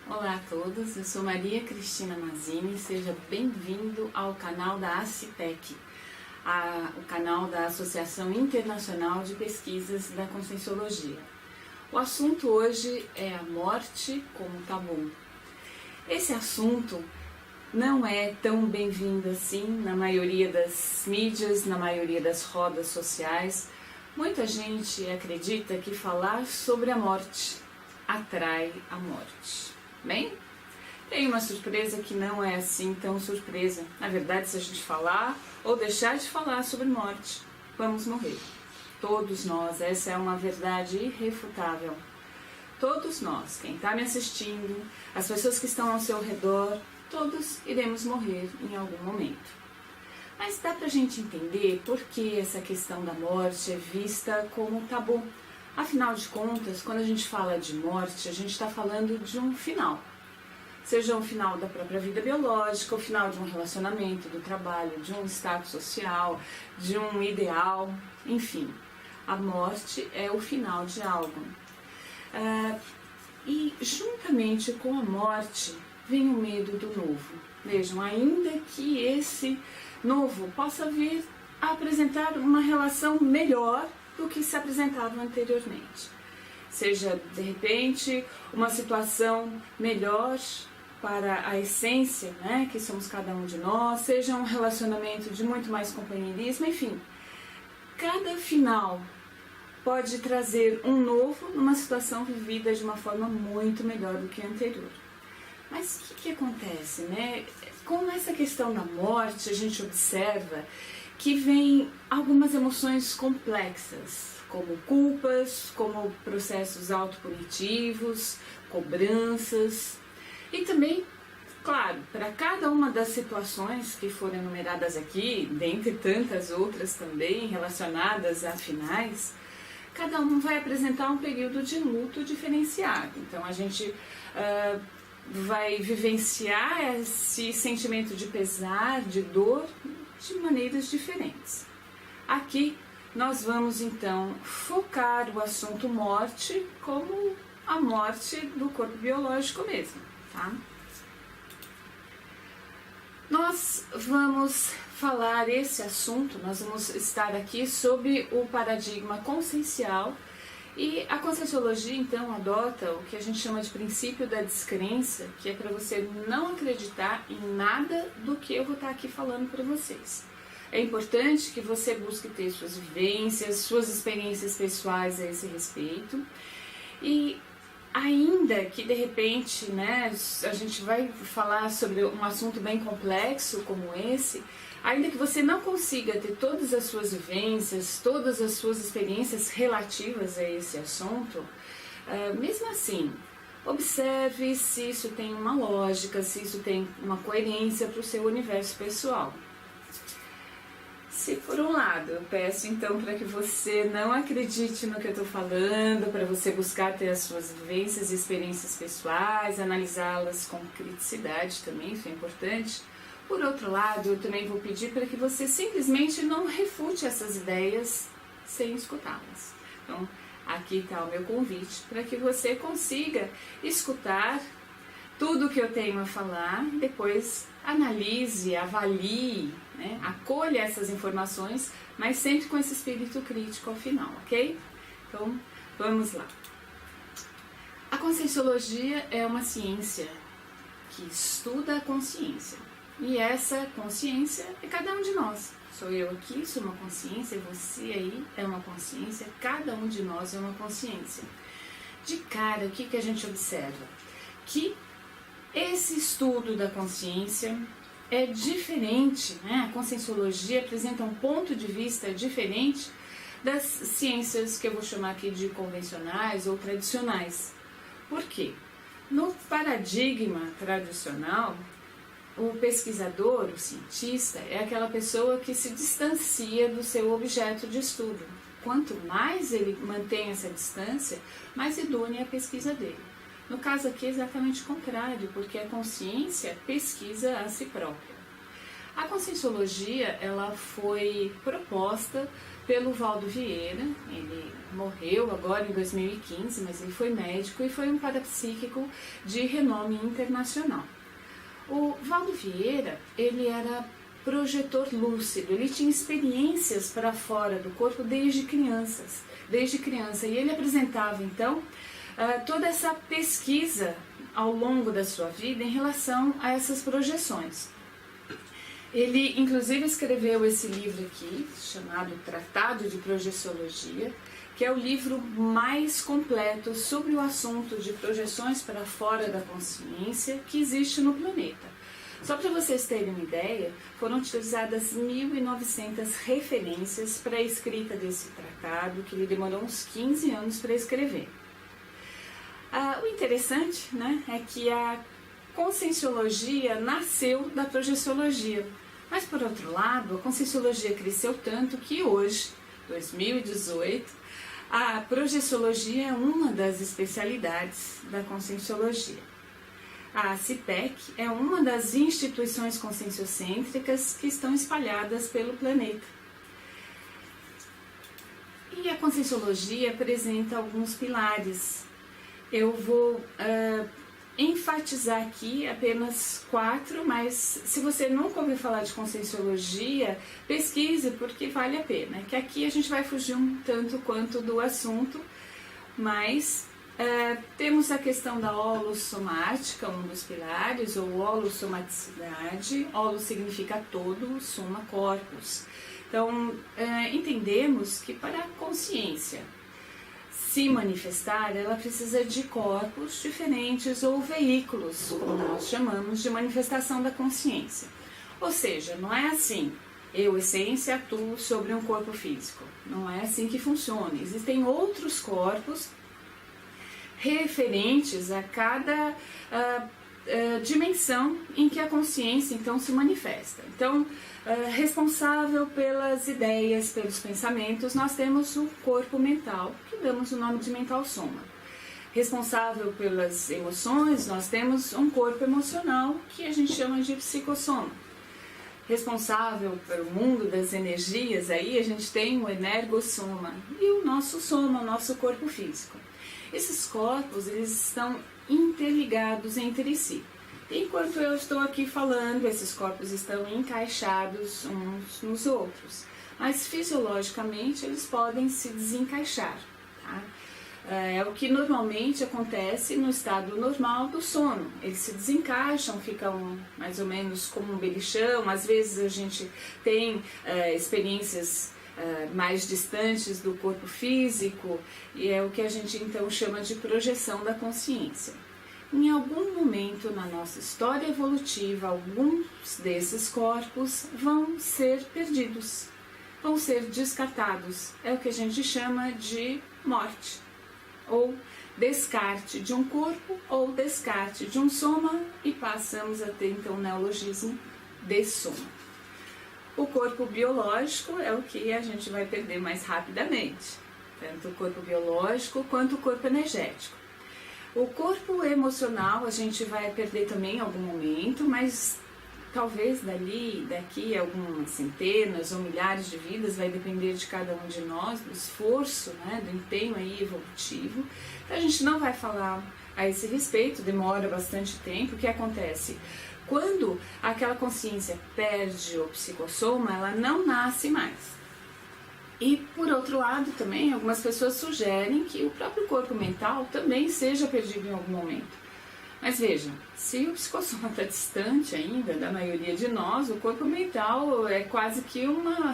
Olá a todos, eu sou Maria Cristina Mazzini, seja bem-vindo ao canal da ACIPEC, o canal da Associação Internacional de Pesquisas da Conscienciologia. O assunto hoje é a morte como tabu. Esse assunto não é tão bem-vindo assim na maioria das mídias, na maioria das rodas sociais. Muita gente acredita que falar sobre a morte atrai a morte. Bem, tem uma surpresa que não é assim tão surpresa. Na verdade, se a gente falar ou deixar de falar sobre morte, vamos morrer. Todos nós, essa é uma verdade irrefutável. Todos nós, quem está me assistindo, as pessoas que estão ao seu redor, todos iremos morrer em algum momento. Mas dá pra gente entender por que essa questão da morte é vista como tabu. Afinal de contas, quando a gente fala de morte, a gente está falando de um final. Seja um final da própria vida biológica, o final de um relacionamento, do trabalho, de um status social, de um ideal, enfim. A morte é o final de algo. E juntamente com a morte vem o medo do novo. Vejam, ainda que esse novo possa vir a apresentar uma relação melhor do que se apresentava anteriormente. Seja, de repente, uma situação melhor para a essência, né, que somos cada um de nós, seja um relacionamento de muito mais companheirismo, enfim. Cada final pode trazer um novo numa situação vivida de uma forma muito melhor do que a anterior. Mas o que acontece, né? Com essa questão da morte, a gente observa que vem algumas emoções complexas, como culpas, como processos autopunitivos, cobranças. E também, claro, para cada uma das situações que foram enumeradas aqui, dentre tantas outras também relacionadas a finais, cada um vai apresentar um período de luto diferenciado. Então a gente vai vivenciar esse sentimento de pesar, de dor, de maneiras diferentes. Aqui nós vamos então focar o assunto morte como a morte do corpo biológico mesmo, tá? Nós vamos falar esse assunto, nós vamos estar aqui sob o paradigma consciencial. E a Conscienciologia, então, adota o que a gente chama de princípio da descrença, que é para você não acreditar em nada do que eu vou estar aqui falando para vocês. É importante que você busque ter suas vivências, suas experiências pessoais a esse respeito. E ainda que, de repente, né, a gente vai falar sobre um assunto bem complexo como esse, ainda que você não consiga ter todas as suas vivências, todas as suas experiências relativas a esse assunto, mesmo assim, observe se isso tem uma lógica, se isso tem uma coerência para o seu universo pessoal. Se por um lado eu peço então para que você não acredite no que eu estou falando, para você buscar ter as suas vivências e experiências pessoais, analisá-las com criticidade também, isso é importante. Por outro lado, eu também vou pedir para que você simplesmente não refute essas ideias sem escutá-las. Então, aqui está o meu convite para que você consiga escutar tudo o que eu tenho a falar, depois analise, avalie, né, acolha essas informações, mas sempre com esse espírito crítico ao final, ok? Então, vamos lá. A Conscienciologia é uma ciência que estuda a consciência. E essa consciência é cada um de nós. Sou eu aqui, sou uma consciência, você aí é uma consciência, cada um de nós é uma consciência. De cara, o que a gente observa? Que esse estudo da consciência é diferente, né? A Conscienciologia apresenta um ponto de vista diferente das ciências que eu vou chamar aqui de convencionais ou tradicionais. Por quê? No paradigma tradicional, o pesquisador, o cientista, é aquela pessoa que se distancia do seu objeto de estudo. Quanto mais ele mantém essa distância, mais idônea é a pesquisa dele. No caso aqui é exatamente o contrário, porque a consciência pesquisa a si própria. A Conscienciologia, ela foi proposta pelo Valdo Vieira. Ele morreu agora em 2015, mas ele foi médico e foi um parapsíquico de renome internacional. O Valdo Vieira, ele era projetor lúcido, ele tinha experiências para fora do corpo desde criança, e ele apresentava então toda essa pesquisa ao longo da sua vida em relação a essas projeções. Ele inclusive escreveu esse livro aqui, chamado Tratado de Projeciologia, que é o livro mais completo sobre o assunto de projeções para fora da consciência que existe no planeta. Só para vocês terem uma ideia, foram utilizadas 1.900 referências para a escrita desse tratado, que ele demorou uns 15 anos para escrever. O interessante, né, é que a Conscienciologia nasceu da Projeciologia, mas por outro lado, a Conscienciologia cresceu tanto que hoje, 2018, a Projeciologia é uma das especialidades da Conscienciologia. A CIPEC é uma das instituições conscienciocêntricas que estão espalhadas pelo planeta. E a Conscienciologia apresenta alguns pilares. Eu vou enfatizar aqui apenas 4, mas se você nunca ouviu falar de Conscienciologia, pesquise, porque vale a pena. Que aqui a gente vai fugir um tanto quanto do assunto, mas temos a questão da holossomática, um dos pilares, ou holossomaticidade. Holo significa todo, soma corpus. Então, entendemos que para a consciência se manifestar, ela precisa de corpos diferentes ou veículos, como nós chamamos de manifestação da consciência. Ou seja, não é assim, eu, essência, atuo sobre um corpo físico. Não é assim que funciona. Existem outros corpos referentes a cada dimensão em que a consciência então se manifesta. Então, responsável pelas ideias, pelos pensamentos, nós temos o corpo mental, que damos o nome de mental soma. Responsável pelas emoções, nós temos um corpo emocional, que a gente chama de psicossoma. Responsável pelo mundo das energias, aí a gente tem o energossoma e o nosso soma, o nosso corpo físico. Esses corpos, eles estão interligados entre si. Enquanto eu estou aqui falando, esses corpos estão encaixados uns nos outros, mas fisiologicamente eles podem se desencaixar. Tá? É o que normalmente acontece no estado normal do sono. Eles se desencaixam, ficam mais ou menos como um beliche-chão. Às vezes a gente tem experiências mais distantes do corpo físico, e é o que a gente então chama de projeção da consciência. Em algum momento na nossa história evolutiva, alguns desses corpos vão ser perdidos, vão ser descartados. É o que a gente chama de morte, ou descarte de um corpo, ou descarte de um soma, e passamos a ter então o neologismo de soma. O corpo biológico é o que a gente vai perder mais rapidamente, tanto o corpo biológico quanto o corpo energético. O corpo emocional a gente vai perder também em algum momento, mas talvez daqui algumas centenas ou milhares de vidas, vai depender de cada um de nós, do esforço, né, do empenho aí evolutivo. Então, a gente não vai falar a esse respeito, demora bastante tempo. O que acontece? Quando aquela consciência perde o psicossoma, ela não nasce mais. E, por outro lado, também, algumas pessoas sugerem que o próprio corpo mental também seja perdido em algum momento. Mas vejam, se o psicossoma está distante ainda da maioria de nós, o corpo mental é quase que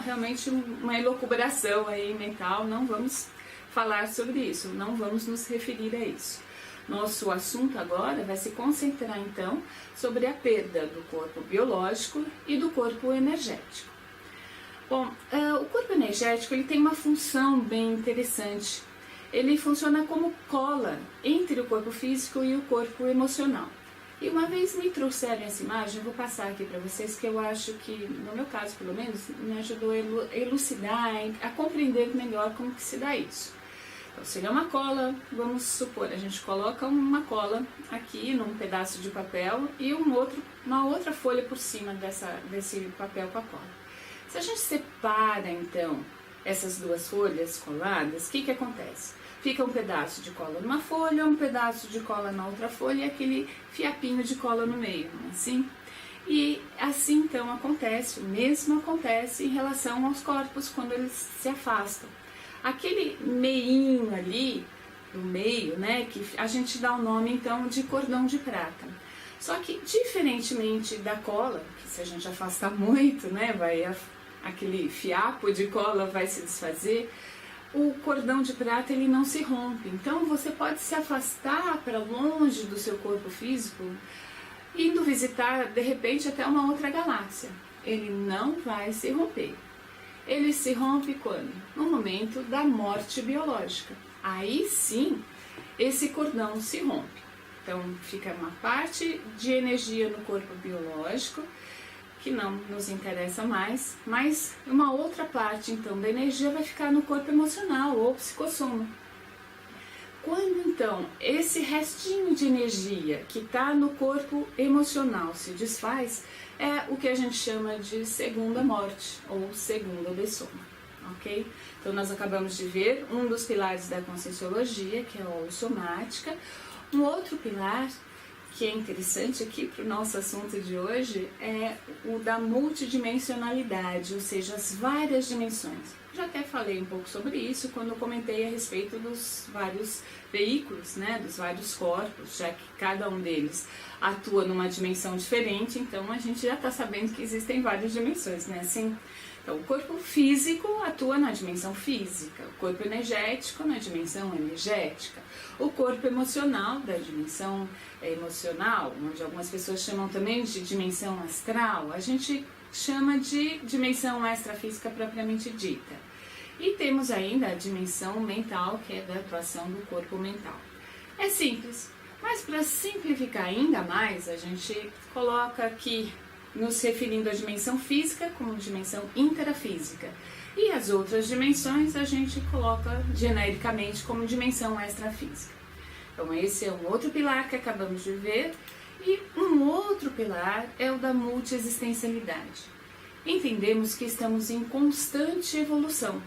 realmente uma elucubração aí mental. Não vamos falar sobre isso, não vamos nos referir a isso. Nosso assunto agora vai se concentrar então sobre a perda do corpo biológico e do corpo energético. Bom, o corpo energético ele tem uma função bem interessante. Ele funciona como cola entre o corpo físico e o corpo emocional. E uma vez me trouxeram essa imagem, eu vou passar aqui para vocês, que eu acho que, no meu caso pelo menos, me ajudou a elucidar, a compreender melhor como que se dá isso. Então, seria uma cola, vamos supor, a gente coloca uma cola aqui num pedaço de papel e uma outra folha por cima desse papel com a cola. Se a gente separa, então, essas duas folhas coladas, o que acontece? Fica um pedaço de cola numa folha, um pedaço de cola na outra folha e aquele fiapinho de cola no meio, assim. E assim, então, acontece, o mesmo acontece em relação aos corpos quando eles se afastam. Aquele meinho ali, do meio, né, que a gente dá o nome, então, de cordão de prata. Só que, diferentemente da cola, que se a gente afastar muito, né, aquele fiapo de cola vai se desfazer, o cordão de prata ele não se rompe. Então você pode se afastar para longe do seu corpo físico, indo visitar de repente até uma outra galáxia. Ele não vai se romper. Ele se rompe quando? No momento da morte biológica. Aí sim, esse cordão se rompe. Então fica uma parte de energia no corpo biológico, que não nos interessa mais, mas uma outra parte, então, da energia vai ficar no corpo emocional ou psicossoma. Quando, então, esse restinho de energia que está no corpo emocional se desfaz, é o que a gente chama de segunda morte ou segunda dessoma, ok? Então, nós acabamos de ver um dos pilares da Conscienciologia, que é a holossomática. Um outro pilar que é interessante aqui para o nosso assunto de hoje é o da multidimensionalidade, ou seja, as várias dimensões. Já até falei um pouco sobre isso quando eu comentei a respeito dos vários veículos, né, dos vários corpos, já que cada um deles atua numa dimensão diferente, então a gente já está sabendo que existem várias dimensões, né, assim. Então, o corpo físico atua na dimensão física, o corpo energético na dimensão energética, o corpo emocional da dimensão emocional, onde algumas pessoas chamam também de dimensão astral, a gente chama de dimensão extrafísica propriamente dita. E temos ainda a dimensão mental, que é da atuação do corpo mental. É simples, mas para simplificar ainda mais, a gente coloca aqui, nos referindo à dimensão física como dimensão intrafísica. E as outras dimensões a gente coloca genericamente como dimensão extrafísica. Então esse é um outro pilar que acabamos de ver. E um outro pilar é o da multiexistencialidade. Entendemos que estamos em constante evolução.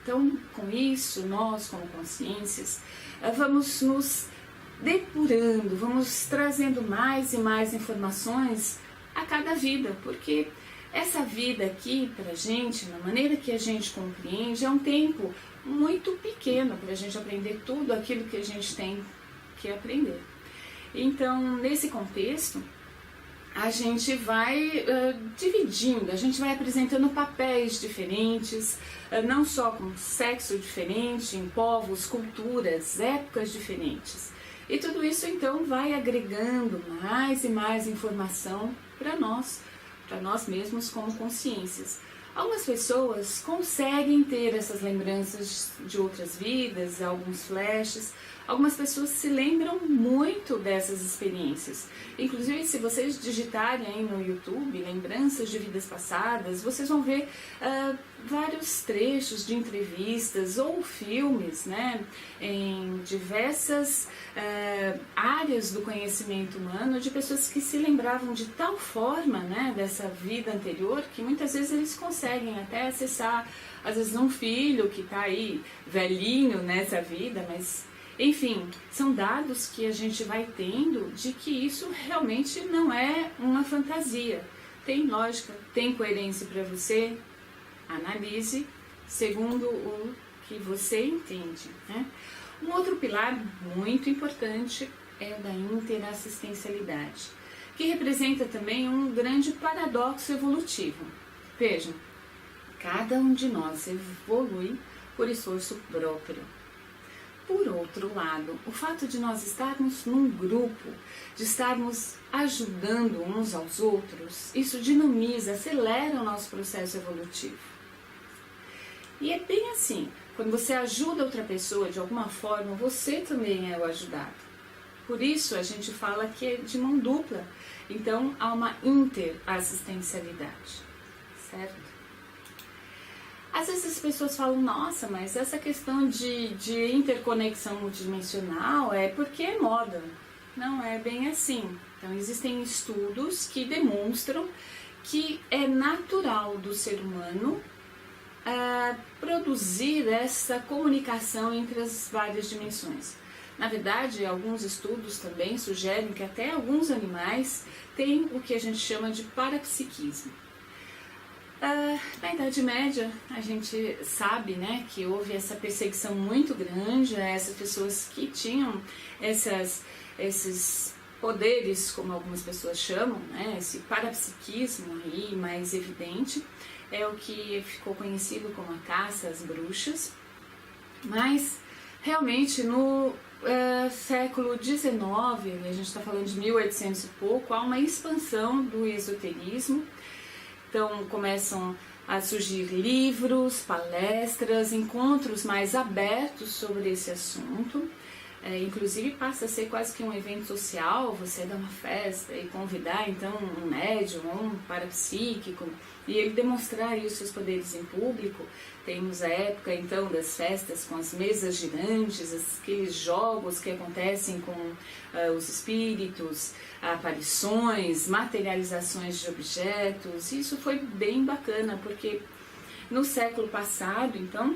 Então, com isso, nós como consciências, vamos nos depurando, vamos trazendo mais e mais informações a cada vida, porque essa vida aqui pra gente, na maneira que a gente compreende, é um tempo muito pequeno para a gente aprender tudo aquilo que a gente tem que aprender. Então, nesse contexto, a gente vai dividindo, a gente vai apresentando papéis diferentes, não só com sexo diferente, em povos, culturas, épocas diferentes. E tudo isso então vai agregando mais e mais informação para nós mesmos como consciências. Algumas pessoas conseguem ter essas lembranças de outras vidas, alguns flashes. Algumas pessoas se lembram muito dessas experiências. Inclusive, se vocês digitarem aí no YouTube, lembranças de vidas passadas, vocês vão ver vários trechos de entrevistas ou filmes, né, em diversas áreas do conhecimento humano, de pessoas que se lembravam de tal forma, né, dessa vida anterior, que muitas vezes eles conseguem até acessar, às vezes, um filho que está aí velhinho nessa vida, mas enfim, são dados que a gente vai tendo de que isso realmente não é uma fantasia. Tem lógica, tem coerência para você, analise segundo o que você entende, né? Um outro pilar muito importante é o da interassistencialidade, que representa também um grande paradoxo evolutivo. Vejam, cada um de nós evolui por esforço próprio. Por outro lado, o fato de nós estarmos num grupo, de estarmos ajudando uns aos outros, isso dinamiza, acelera o nosso processo evolutivo. E é bem assim, quando você ajuda outra pessoa de alguma forma, você também é o ajudado. Por isso a gente fala que é de mão dupla, então há uma interassistencialidade, certo? Às vezes as pessoas falam, nossa, mas essa questão de interconexão multidimensional é porque é moda. Não é bem assim. Então existem estudos que demonstram que é natural do ser humano produzir essa comunicação entre as várias dimensões. Na verdade, alguns estudos também sugerem que até alguns animais têm o que a gente chama de parapsiquismo. Na Idade Média, a gente sabe, né, que houve essa perseguição muito grande a essas pessoas que tinham esses poderes, como algumas pessoas chamam, né, esse parapsiquismo aí mais evidente, é o que ficou conhecido como a caça às bruxas. Mas, realmente, no século XIX, a gente está falando de 1800 e pouco, há uma expansão do esoterismo. Então começam a surgir livros, palestras, encontros mais abertos sobre esse assunto. Inclusive passa a ser quase que um evento social, você dar uma festa e convidar então um médium ou um parapsíquico e ele demonstrar aí os seus poderes em público. Temos a época então das festas com as mesas girantes, aqueles jogos que acontecem com os espíritos, aparições, materializações de objetos. Isso foi bem bacana porque no século passado, então,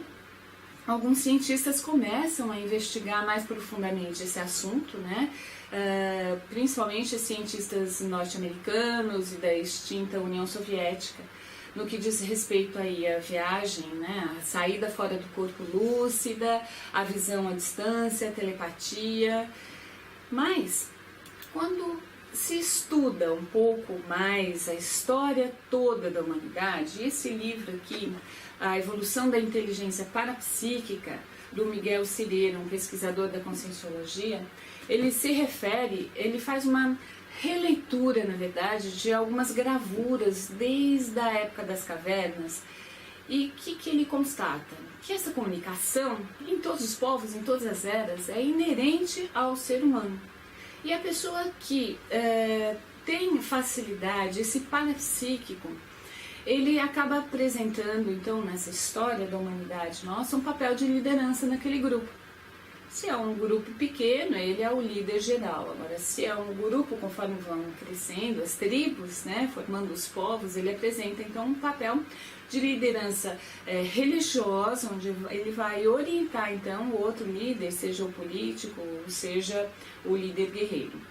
alguns cientistas começam a investigar mais profundamente esse assunto, né? Principalmente cientistas norte-americanos e da extinta União Soviética, no que diz respeito aí à viagem, né? A saída fora do corpo lúcida, a visão à distância, a telepatia. Mas, quando se estuda um pouco mais a história toda da humanidade, esse livro aqui, A Evolução da Inteligência Parapsíquica, do Miguel Cireira, um pesquisador da Conscienciologia, ele se refere, ele faz uma releitura, na verdade, de algumas gravuras desde a época das cavernas. E o que ele constata? Que essa comunicação, em todos os povos, em todas as eras, é inerente ao ser humano. E a pessoa que tem facilidade, esse parapsíquico, ele acaba apresentando, então, nessa história da humanidade nossa, um papel de liderança naquele grupo. Se é um grupo pequeno, ele é o líder geral. Agora, se é um grupo, conforme vão crescendo, as tribos, né, formando os povos, ele apresenta, então, um papel de liderança religiosa, onde ele vai orientar, então, o outro líder, seja o político, ou seja o líder guerreiro.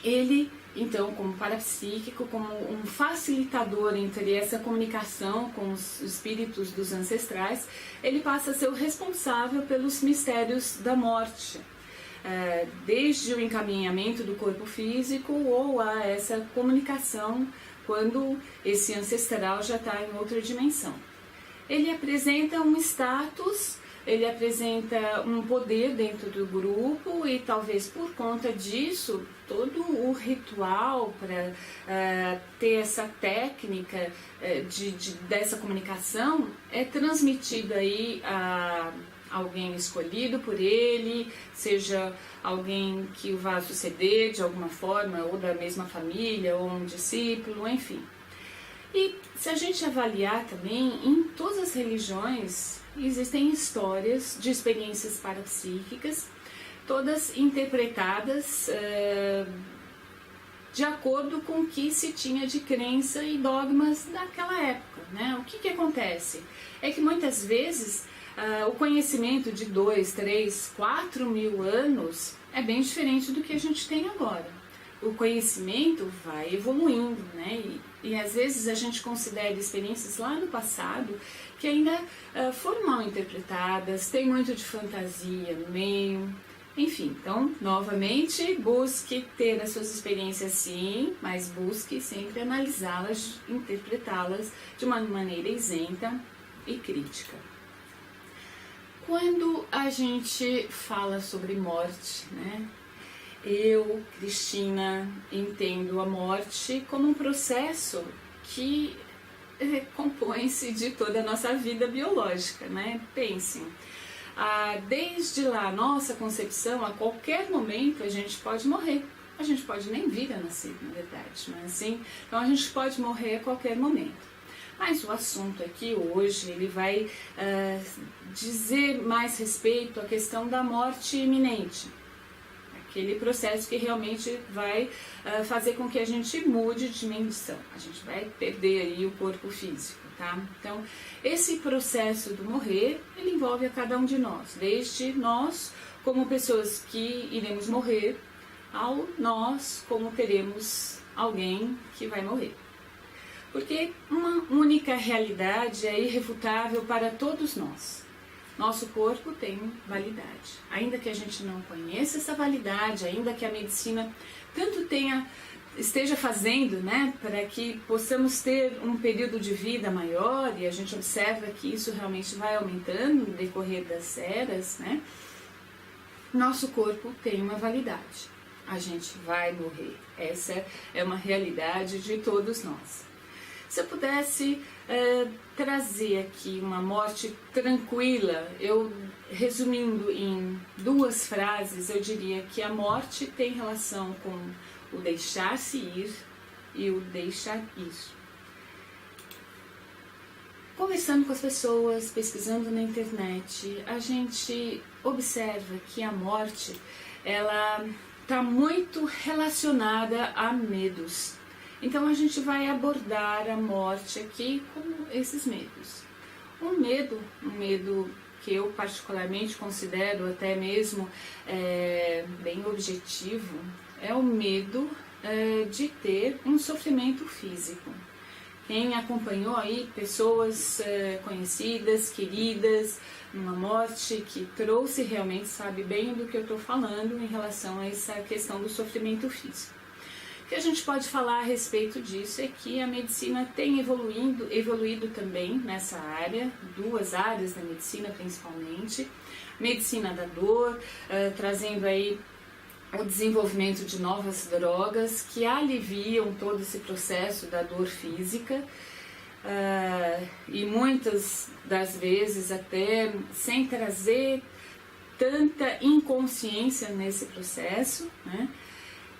Ele, então, como parapsíquico, como um facilitador entre essa comunicação com os espíritos dos ancestrais, ele passa a ser o responsável pelos mistérios da morte, desde o encaminhamento do corpo físico ou a essa comunicação quando esse ancestral já está em outra dimensão. Ele apresenta um status, ele apresenta um poder dentro do grupo e talvez por conta disso todo o ritual para ter essa técnica dessa comunicação é transmitido aí a alguém escolhido por ele, seja alguém que o vá suceder de alguma forma, ou da mesma família, ou um discípulo, enfim. E se a gente avaliar também, em todas as religiões existem histórias de experiências parapsíquicas, todas interpretadas de acordo com o que se tinha de crença e dogmas daquela época, né? O que acontece? É que muitas vezes o conhecimento de 2, 3, 4 mil anos é bem diferente do que a gente tem agora. O conhecimento vai evoluindo, né? E às vezes a gente considera experiências lá no passado que ainda foram mal interpretadas, tem muito de fantasia no meio. Enfim, então, novamente, busque ter as suas experiências sim, mas busque sempre analisá-las, interpretá-las de uma maneira isenta e crítica. Quando a gente fala sobre morte, né? Eu, Cristina, entendo a morte como um processo que compõe-se de toda a nossa vida biológica, né? Pensem, desde lá a nossa concepção, a qualquer momento a gente pode morrer. A gente pode nem vir a nascer, na verdade, não é assim? Então a gente pode morrer a qualquer momento. Mas o assunto aqui hoje, ele vai dizer mais respeito à questão da morte iminente. Aquele processo que realmente vai fazer com que a gente mude de dimensão. A gente vai perder aí o corpo físico, tá? Então, esse processo do morrer, ele envolve a cada um de nós. Desde nós, como pessoas que iremos morrer, ao nós, como teremos alguém que vai morrer. Porque uma única realidade é irrefutável para todos nós. Nosso corpo tem validade. Ainda que a gente não conheça essa validade, ainda que a medicina tanto esteja fazendo, né, para que possamos ter um período de vida maior, e a gente observa que isso realmente vai aumentando no decorrer das eras, né, nosso corpo tem uma validade. A gente vai morrer. Essa é uma realidade de todos nós. Se eu pudesse trazer aqui uma morte tranquila, eu resumindo em 2 frases, eu diria que a morte tem relação com o deixar-se ir e o deixar ir. Conversando com as pessoas, pesquisando na internet, a gente observa que a morte, ela está muito relacionada a medos. Então a gente vai abordar a morte aqui com esses medos. Um medo que eu particularmente considero até mesmo bem objetivo, é o medo de ter um sofrimento físico. Quem acompanhou aí pessoas conhecidas, queridas, numa morte que trouxe realmente, sabe bem do que eu estou falando em relação a essa questão do sofrimento físico. O que a gente pode falar a respeito disso é que a medicina tem evoluído também nessa área, 2 áreas da medicina principalmente, medicina da dor, trazendo aí o desenvolvimento de novas drogas que aliviam todo esse processo da dor física, e muitas das vezes até sem trazer tanta inconsciência nesse processo, né?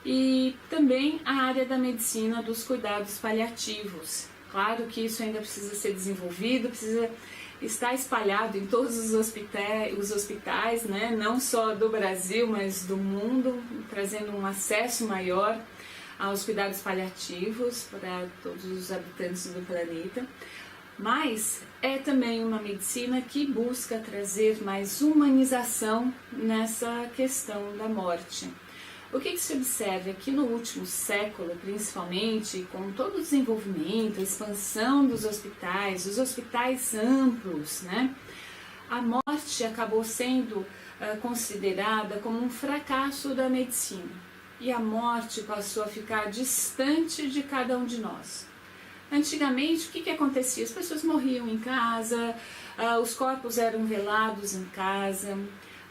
E também a área da medicina dos cuidados paliativos. Claro que isso ainda precisa ser desenvolvido, precisa estar espalhado em todos os hospitais, né? Não só do Brasil, mas do mundo, trazendo um acesso maior aos cuidados paliativos para todos os habitantes do planeta. Mas é também uma medicina que busca trazer mais humanização nessa questão da morte. O que se observa é que no último século, principalmente, com todo o desenvolvimento, a expansão dos hospitais, os hospitais amplos, né, a morte acabou sendo considerada como um fracasso da medicina. E a morte passou a ficar distante de cada um de nós. Antigamente, o que acontecia? As pessoas morriam em casa, os corpos eram velados em casa,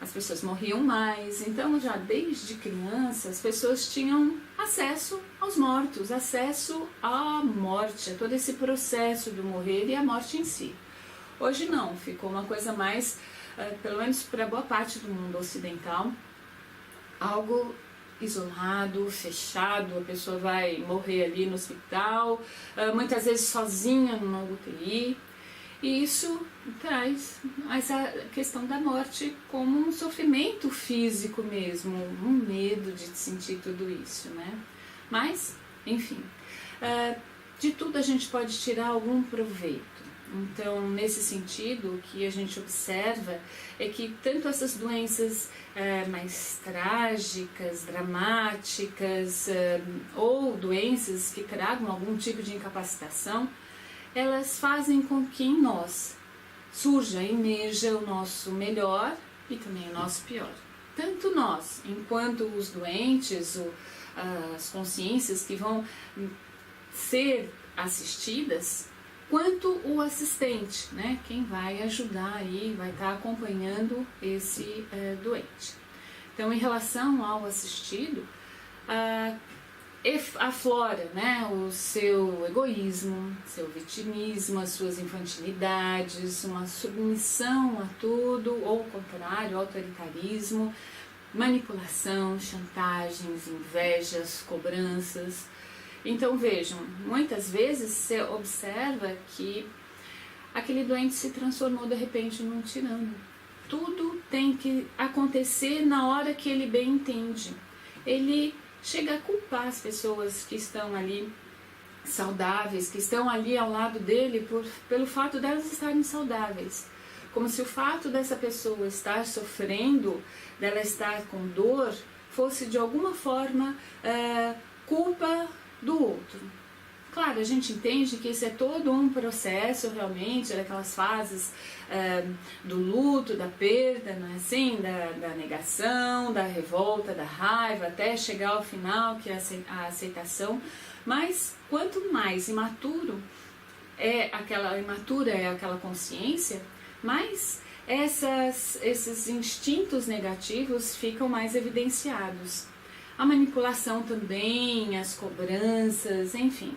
as pessoas morriam mais, então já desde criança as pessoas tinham acesso aos mortos, acesso à morte, a todo esse processo do morrer e a morte em si. Hoje não, ficou uma coisa mais, pelo menos para boa parte do mundo ocidental, algo isolado, fechado, a pessoa vai morrer ali no hospital, muitas vezes sozinha numa UTI. E isso traz essa questão da morte como um sofrimento físico mesmo, um medo de sentir tudo isso, né? Mas, enfim, de tudo a gente pode tirar algum proveito. Então, nesse sentido, o que a gente observa é que tanto essas doenças mais trágicas, dramáticas, ou doenças que tragam algum tipo de incapacitação, elas fazem com que em nós surja, emerja o nosso melhor e também o nosso pior. Tanto nós, enquanto os doentes, as consciências que vão ser assistidas, quanto o assistente, né? Quem vai ajudar aí, vai estar acompanhando esse doente. Então, em relação ao assistido, aflora, né, o seu egoísmo, seu vitimismo, as suas infantilidades, uma submissão a tudo, ou ao contrário, autoritarismo, manipulação, chantagens, invejas, cobranças. Então vejam, muitas vezes você observa que aquele doente se transformou de repente num tirano. Tudo tem que acontecer na hora que ele bem entende. Ele chega a culpar as pessoas que estão ali saudáveis, que estão ali ao lado dele pelo fato delas estarem saudáveis. Como se o fato dessa pessoa estar sofrendo, dela estar com dor, fosse de alguma forma culpa do outro. Claro, a gente entende que isso é todo um processo realmente, daquelas fases do luto, da perda, não é assim? Da negação, da revolta, da raiva, até chegar ao final, que é a aceitação. Mas quanto mais imatura é aquela consciência, mais esses instintos negativos ficam mais evidenciados. A manipulação também, as cobranças, enfim.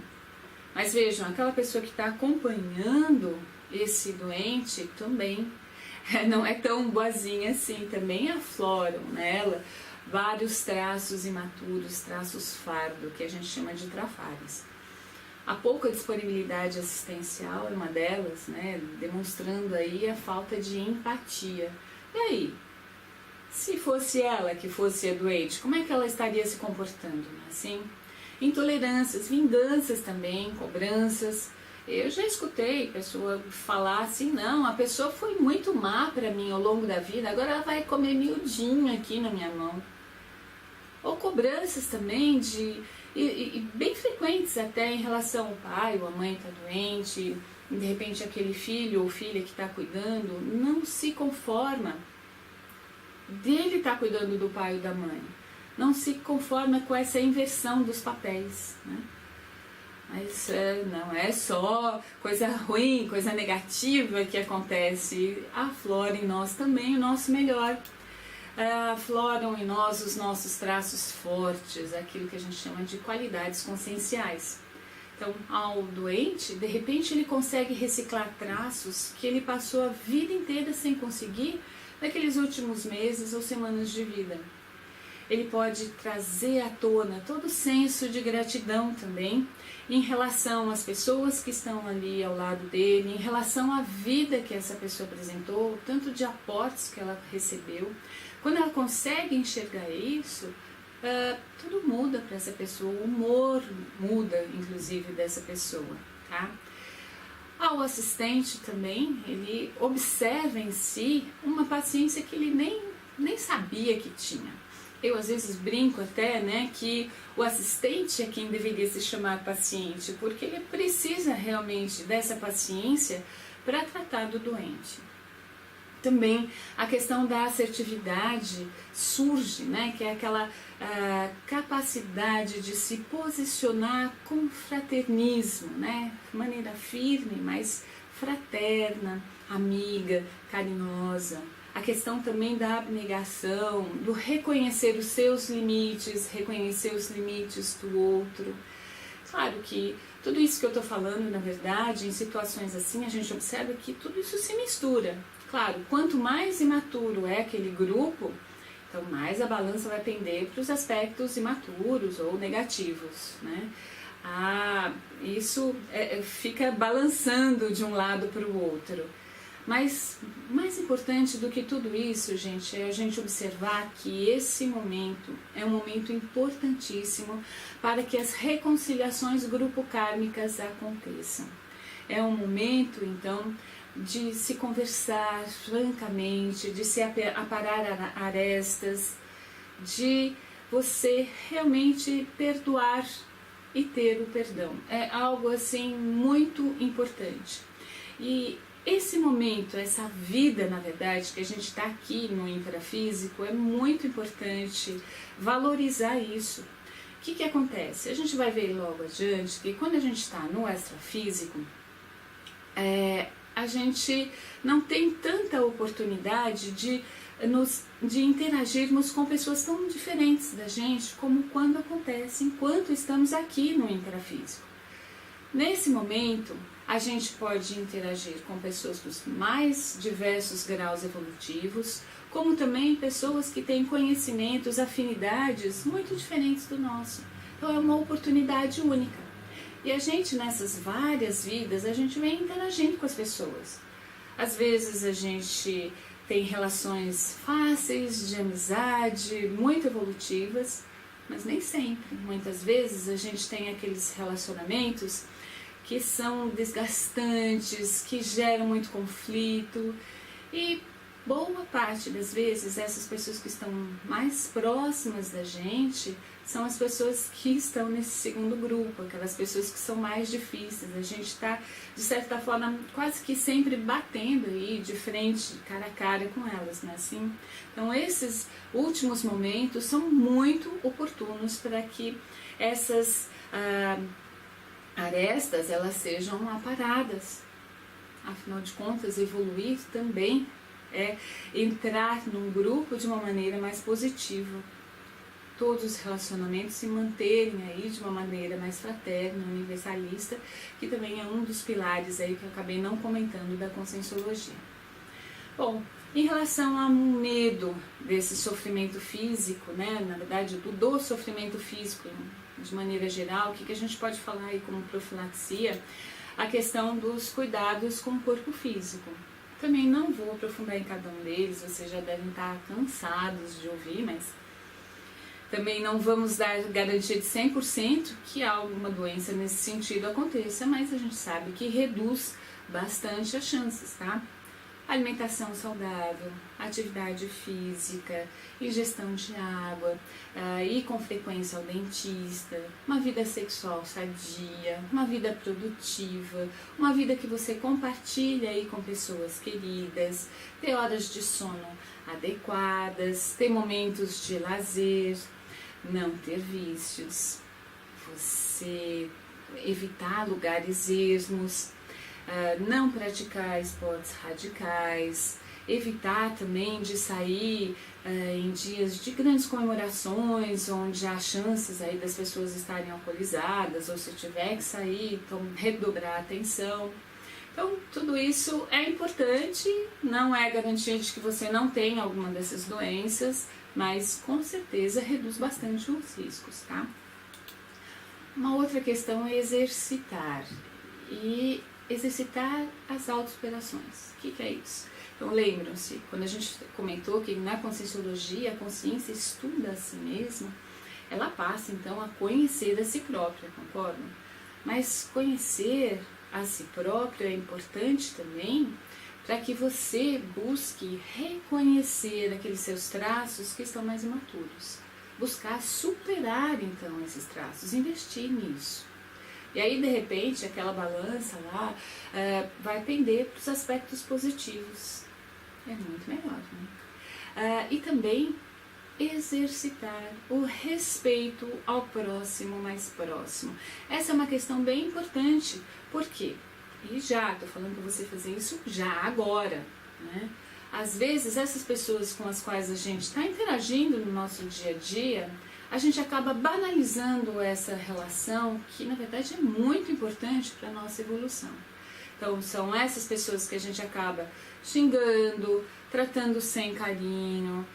Mas vejam, aquela pessoa que está acompanhando esse doente também não é tão boazinha assim, também afloram nela vários traços imaturos, traços fardo, que a gente chama de trafares. A pouca disponibilidade assistencial é uma delas, né, demonstrando aí a falta de empatia. E aí, se fosse ela que fosse a doente, como é que ela estaria se comportando, né? Assim, intolerâncias, vinganças também, cobranças. Eu já escutei pessoa falar assim, não, a pessoa foi muito má para mim ao longo da vida, agora ela vai comer miudinho aqui na minha mão. Ou cobranças também e bem frequentes até em relação ao pai ou a mãe está doente, e de repente aquele filho ou filha que está cuidando não se conforma dele estar cuidando do pai ou da mãe, não se conforma com essa inversão dos papéis, né? Mas não é só coisa ruim, coisa negativa que acontece, aflora em nós também o nosso melhor. Afloram em nós os nossos traços fortes, aquilo que a gente chama de qualidades conscienciais. Então, ao doente, de repente ele consegue reciclar traços que ele passou a vida inteira sem conseguir naqueles últimos meses ou semanas de vida. Ele pode trazer à tona todo o senso de gratidão também em relação às pessoas que estão ali ao lado dele, em relação à vida que essa pessoa apresentou, tanto de aportes que ela recebeu. Quando ela consegue enxergar isso, tudo muda para essa pessoa, o humor muda, inclusive, dessa pessoa, tá? Ao assistente também, ele observa em si uma paciência que ele nem sabia que tinha. Eu às vezes brinco até, né, que o assistente é quem deveria se chamar paciente, porque ele precisa realmente dessa paciência para tratar do doente. Também a questão da assertividade surge, né, que é aquela capacidade de se posicionar com fraternismo, né, de maneira firme, mas fraterna, amiga, carinhosa. A questão também da abnegação, do reconhecer os seus limites, reconhecer os limites do outro. Claro que tudo isso que eu estou falando, na verdade, em situações assim, a gente observa que tudo isso se mistura. Claro, quanto mais imaturo é aquele grupo, então mais a balança vai pender para os aspectos imaturos ou negativos, né? Isso fica balançando de um lado para o outro. Mas mais importante do que tudo isso, gente, é a gente observar que esse momento é um momento importantíssimo para que as reconciliações grupo-kármicas aconteçam. É um momento, então, de se conversar francamente, de se aparar arestas, de você realmente perdoar e ter o perdão. É algo assim muito importante. E esse momento, essa vida, na verdade, que a gente está aqui no intrafísico, é muito importante valorizar isso. O que acontece? A gente vai ver logo adiante que quando a gente está no extrafísico, a gente não tem tanta oportunidade de interagirmos com pessoas tão diferentes da gente como quando acontece enquanto estamos aqui no intrafísico. Nesse momento, a gente pode interagir com pessoas dos mais diversos graus evolutivos, como também pessoas que têm conhecimentos, afinidades muito diferentes do nosso. Então é uma oportunidade única. E a gente, nessas várias vidas, a gente vem interagindo com as pessoas. Às vezes a gente tem relações fáceis, de amizade, muito evolutivas, mas nem sempre. Muitas vezes a gente tem aqueles relacionamentos que são desgastantes, que geram muito conflito, e boa parte das vezes essas pessoas que estão mais próximas da gente são as pessoas que estão nesse segundo grupo, aquelas pessoas que são mais difíceis. A gente está, de certa forma, quase que sempre batendo aí de frente, cara a cara com elas, não é assim? Então esses últimos momentos são muito oportunos para que essas arestas elas sejam aparadas. Afinal de contas, evoluir também é entrar num grupo de uma maneira mais positiva. Todos os relacionamentos se manterem aí de uma maneira mais fraterna, universalista, que também é um dos pilares aí que eu acabei não comentando da Conscienciologia. Bom, em relação ao medo desse sofrimento físico, né, na verdade do sofrimento físico de maneira geral, o que a gente pode falar aí como profilaxia? A questão dos cuidados com o corpo físico. Também não vou aprofundar em cada um deles, vocês já devem estar cansados de ouvir, mas também não vamos dar garantia de 100% que alguma doença nesse sentido aconteça, mas a gente sabe que reduz bastante as chances, tá? Alimentação saudável, atividade física, ingestão de água, ir com frequência ao dentista, uma vida sexual sadia, uma vida produtiva, uma vida que você compartilha aí com pessoas queridas, ter horas de sono adequadas, ter momentos de lazer, não ter vícios, você evitar lugares esmos, não praticar esportes radicais, evitar também de sair em dias de grandes comemorações, onde há chances aí das pessoas estarem alcoolizadas, ou se tiver que sair, então redobrar a atenção. Então, tudo isso é importante, não é garantia de que você não tenha alguma dessas doenças, mas com certeza reduz bastante os riscos, tá? Uma outra questão é exercitar. E exercitar as autossuperações. O que é isso? Então lembram-se, quando a gente comentou que na Conscienciologia a consciência estuda a si mesma, ela passa então a conhecer a si própria, concordam? Mas conhecer a si próprio é importante também para que você busque reconhecer aqueles seus traços que estão mais imaturos. Buscar superar então esses traços, investir nisso. E aí, de repente, aquela balança lá vai pender para os aspectos positivos. É muito melhor, né? E também exercitar o respeito ao próximo mais próximo. Essa é uma questão bem importante. Por quê? E já, estou falando para você fazer isso já, agora, né? Às vezes, essas pessoas com as quais a gente está interagindo no nosso dia a dia, a gente acaba banalizando essa relação que, na verdade, é muito importante para a nossa evolução. Então, são essas pessoas que a gente acaba xingando, tratando sem carinho,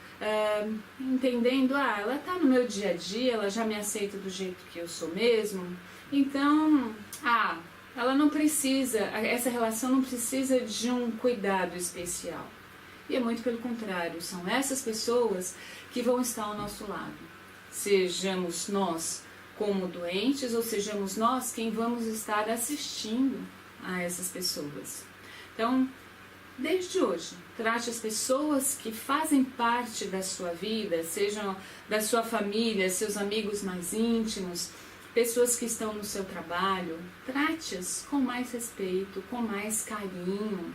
entendendo, ela está no meu dia a dia, ela já me aceita do jeito que eu sou mesmo, então, ela não precisa, essa relação não precisa de um cuidado especial. E é muito pelo contrário, são essas pessoas que vão estar ao nosso lado. Sejamos nós como doentes ou sejamos nós quem vamos estar assistindo a essas pessoas. Então, desde hoje, trate as pessoas que fazem parte da sua vida, sejam da sua família, seus amigos mais íntimos, pessoas que estão no seu trabalho, trate-as com mais respeito, com mais carinho,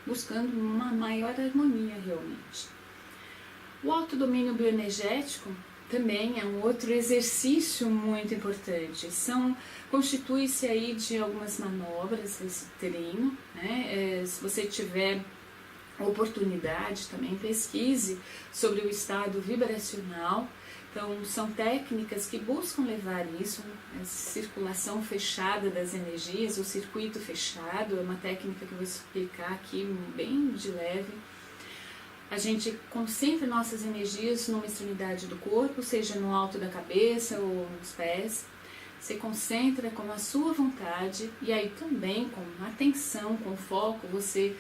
buscando uma maior harmonia realmente. O autodomínio bioenergético também é um outro exercício muito importante. Constitui-se aí de algumas manobras, esse treino, né? Se você tiver oportunidade, também pesquise sobre o estado vibracional. Então, são técnicas que buscam levar isso, a circulação fechada das energias, o circuito fechado, é uma técnica que eu vou explicar aqui bem de leve. a gente concentra nossas energias numa extremidade do corpo, seja no alto da cabeça ou nos pés. Você concentra com a sua vontade e aí também com atenção, com foco, você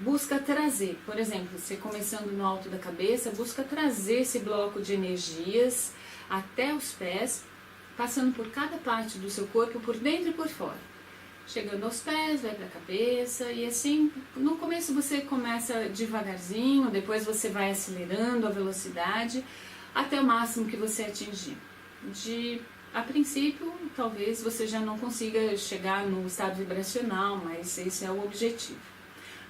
busca trazer, por exemplo, você começando no alto da cabeça, busca trazer esse bloco de energias até os pés, passando por cada parte do seu corpo, por dentro e por fora. Chegando aos pés, vai para a cabeça e assim, no começo você começa devagarzinho, depois você vai acelerando a velocidade até o máximo que você atingir. A princípio, talvez você já não consiga chegar no estado vibracional, mas esse é o objetivo.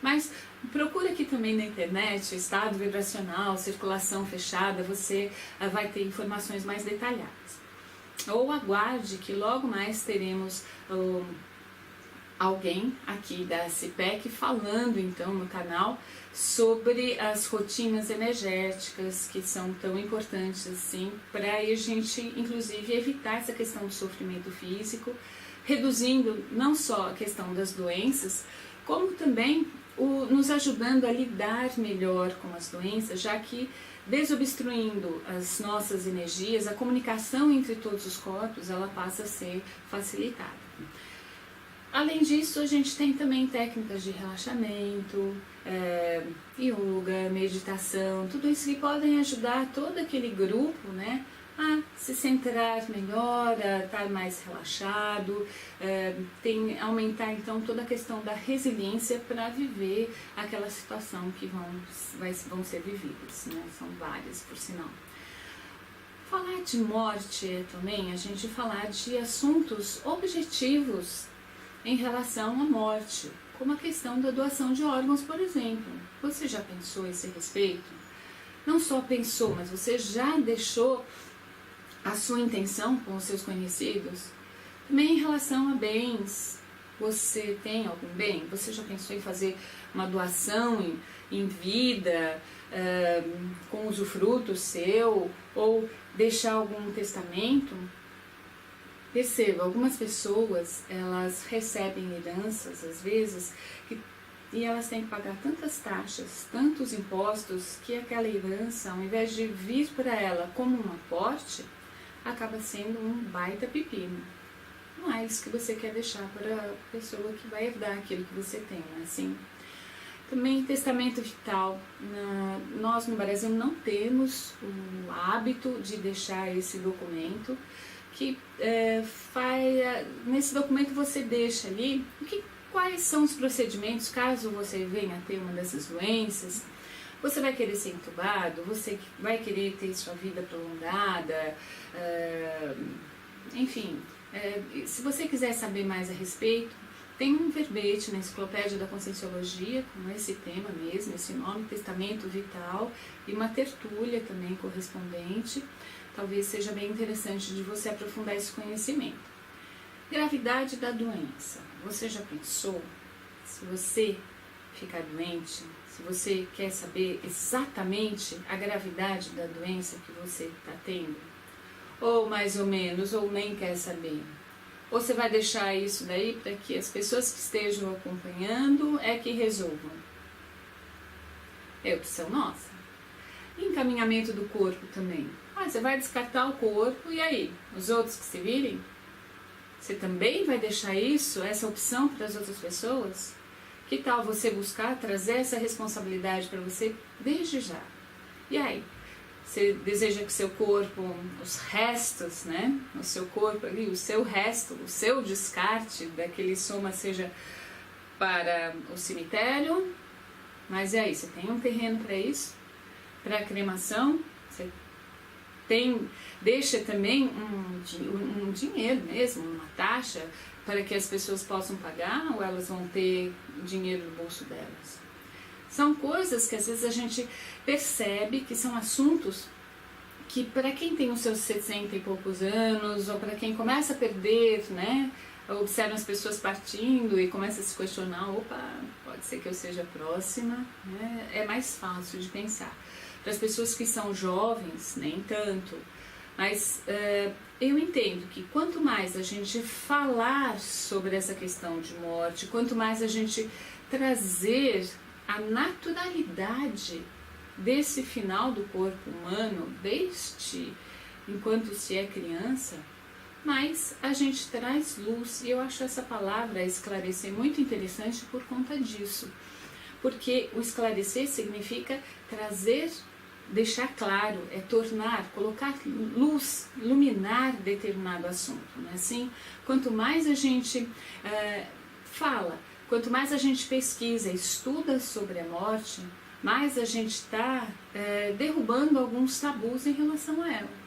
Mas procura aqui também na internet, estado vibracional, circulação fechada, você vai ter informações mais detalhadas. Ou aguarde que logo mais teremos alguém aqui da CIPEC falando então no canal sobre as rotinas energéticas que são tão importantes assim para a gente inclusive evitar essa questão do sofrimento físico, reduzindo não só a questão das doenças, como também nos ajudando a lidar melhor com as doenças, já que desobstruindo as nossas energias, a comunicação entre todos os corpos ela passa a ser facilitada. Além disso, a gente tem também técnicas de relaxamento, yoga, meditação, tudo isso que podem ajudar todo aquele grupo, né, a se centrar melhor, a estar mais relaxado, aumentar então toda a questão da resiliência para viver aquela situação que vão ser vividas, né? São várias, por sinal. Falar de morte é também a gente falar de assuntos objetivos em relação à morte, como a questão da doação de órgãos, por exemplo. Você já pensou a esse respeito? Não só pensou, mas você já deixou a sua intenção com os seus conhecidos? Também em relação a bens, você tem algum bem? Você já pensou em fazer uma doação em vida, com usufruto seu, ou deixar algum testamento? Perceba, algumas pessoas, elas recebem heranças, às vezes, e elas têm que pagar tantas taxas, tantos impostos, que aquela herança, ao invés de vir para ela como um aporte, acaba sendo um baita pepino. Não é isso que você quer deixar para a pessoa que vai herdar aquilo que você tem, não é assim? Também testamento vital. Nós no Brasil não temos o hábito de deixar esse documento, que nesse documento você deixa ali quais são os procedimentos caso você venha a ter uma dessas doenças. Você vai querer ser entubado, você vai querer ter sua vida prolongada, enfim, se você quiser saber mais a respeito, tem um verbete na Enciclopédia da Conscienciologia com esse tema mesmo, esse nome, Testamento Vital, e uma tertúlia também correspondente. Talvez seja bem interessante de você aprofundar esse conhecimento. Gravidade da doença. Você já pensou? Se você ficar doente, se você quer saber exatamente a gravidade da doença que você está tendo, ou mais ou menos, ou nem quer saber, ou você vai deixar isso daí para que as pessoas que estejam acompanhando que resolvam? É opção nossa. Encaminhamento do corpo também. Você vai descartar o corpo e aí? Os outros que se virem? Você também vai deixar essa opção para as outras pessoas? Que tal você buscar trazer essa responsabilidade para você desde já? E aí? Você deseja que seu corpo, os restos, né? O seu corpo ali, o seu resto, o seu descarte daquele soma seja para o cemitério? Mas e aí? Você tem um terreno para isso? Para a cremação? Você deixa também um dinheiro mesmo, uma taxa, para que as pessoas possam pagar, ou elas vão ter dinheiro no bolso delas? São coisas que às vezes a gente percebe que são assuntos que para quem tem os seus 60 e poucos anos, ou para quem começa a perder, né, observa as pessoas partindo e começa a se questionar, opa, pode ser que eu seja próxima, né, é mais fácil de pensar. Para as pessoas que são jovens, nem tanto. Mas eu entendo que quanto mais a gente falar sobre essa questão de morte, quanto mais a gente trazer a naturalidade desse final do corpo humano, desde enquanto se é criança, mas a gente traz luz, e eu acho essa palavra esclarecer muito interessante por conta disso, porque o esclarecer significa trazer, deixar claro, é tornar, colocar luz, iluminar determinado assunto, não é assim? Quanto mais a gente fala, quanto mais a gente pesquisa, estuda sobre a morte, mais a gente está derrubando alguns tabus em relação a ela.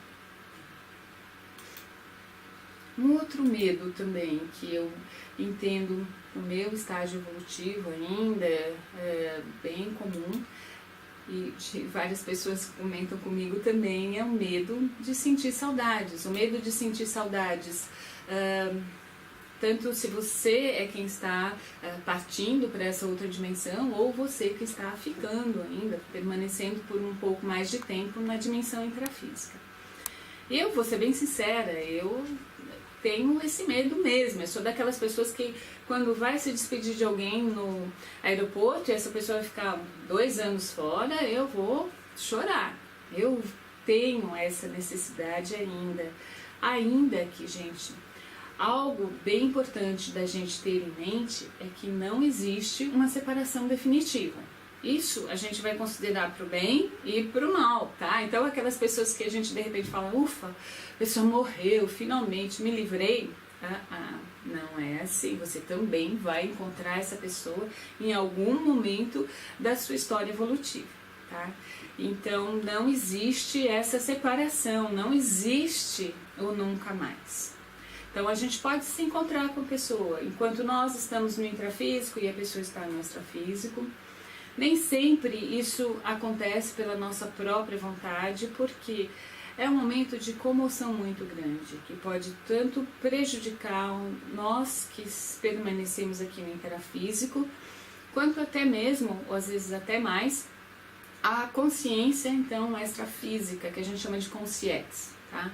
Um outro medo também, que eu entendo o meu estágio evolutivo ainda, é bem comum, e várias pessoas comentam comigo também, é o medo de sentir saudades. O medo de sentir saudades, tanto se você é quem está partindo para essa outra dimensão, ou você que está ficando ainda, permanecendo por um pouco mais de tempo na dimensão intrafísica. Eu vou ser bem sincera, eu tenho esse medo mesmo. Eu sou daquelas pessoas que, quando vai se despedir de alguém no aeroporto e essa pessoa vai ficar 2 anos fora, eu vou chorar. Eu tenho essa necessidade ainda. Ainda que, gente, algo bem importante da gente ter em mente é que não existe uma separação definitiva. Isso a gente vai considerar para o bem e para o mal, tá? Então aquelas pessoas que a gente de repente fala, ufa, a pessoa morreu, finalmente me livrei. Não é assim, você também vai encontrar essa pessoa em algum momento da sua história evolutiva, tá? Então não existe essa separação, não existe o nunca mais. Então a gente pode se encontrar com a pessoa enquanto nós estamos no intrafísico e a pessoa está no extrafísico. Nem sempre isso acontece pela nossa própria vontade, porque é um momento de comoção muito grande, que pode tanto prejudicar nós que permanecemos aqui no intrafísico, quanto até mesmo, ou às vezes até mais, a consciência, então, extrafísica, que a gente chama de consciex, tá?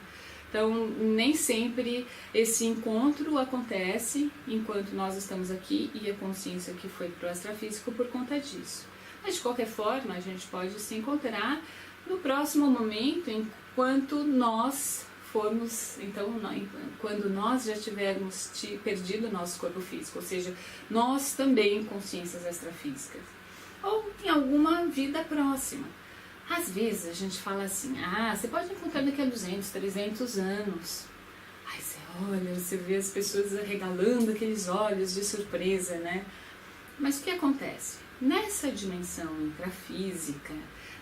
Então, nem sempre esse encontro acontece enquanto nós estamos aqui e a consciência que foi para o extrafísico por conta disso. Mas, de qualquer forma, a gente pode se encontrar no próximo momento, enquanto nós formos, então, quando nós já tivermos perdido o nosso corpo físico, ou seja, nós também consciências extrafísicas, ou em alguma vida próxima. Às vezes a gente fala assim, você pode encontrar daqui a 200, 300 anos. Aí você olha, você vê as pessoas arregalando aqueles olhos de surpresa, né? Mas o que acontece? Nessa dimensão intrafísica,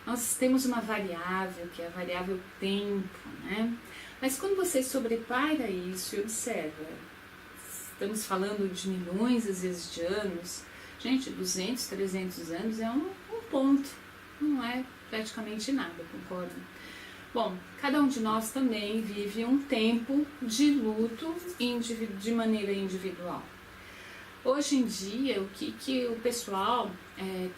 nós temos uma variável, que é a variável tempo, né? Mas quando você sobrepara isso e observa, estamos falando de milhões, às vezes, de anos, gente, 200, 300 anos é um ponto, não é praticamente nada, concorda? Bom, cada um de nós também vive um tempo de luto de maneira individual. Hoje em dia, o que o pessoal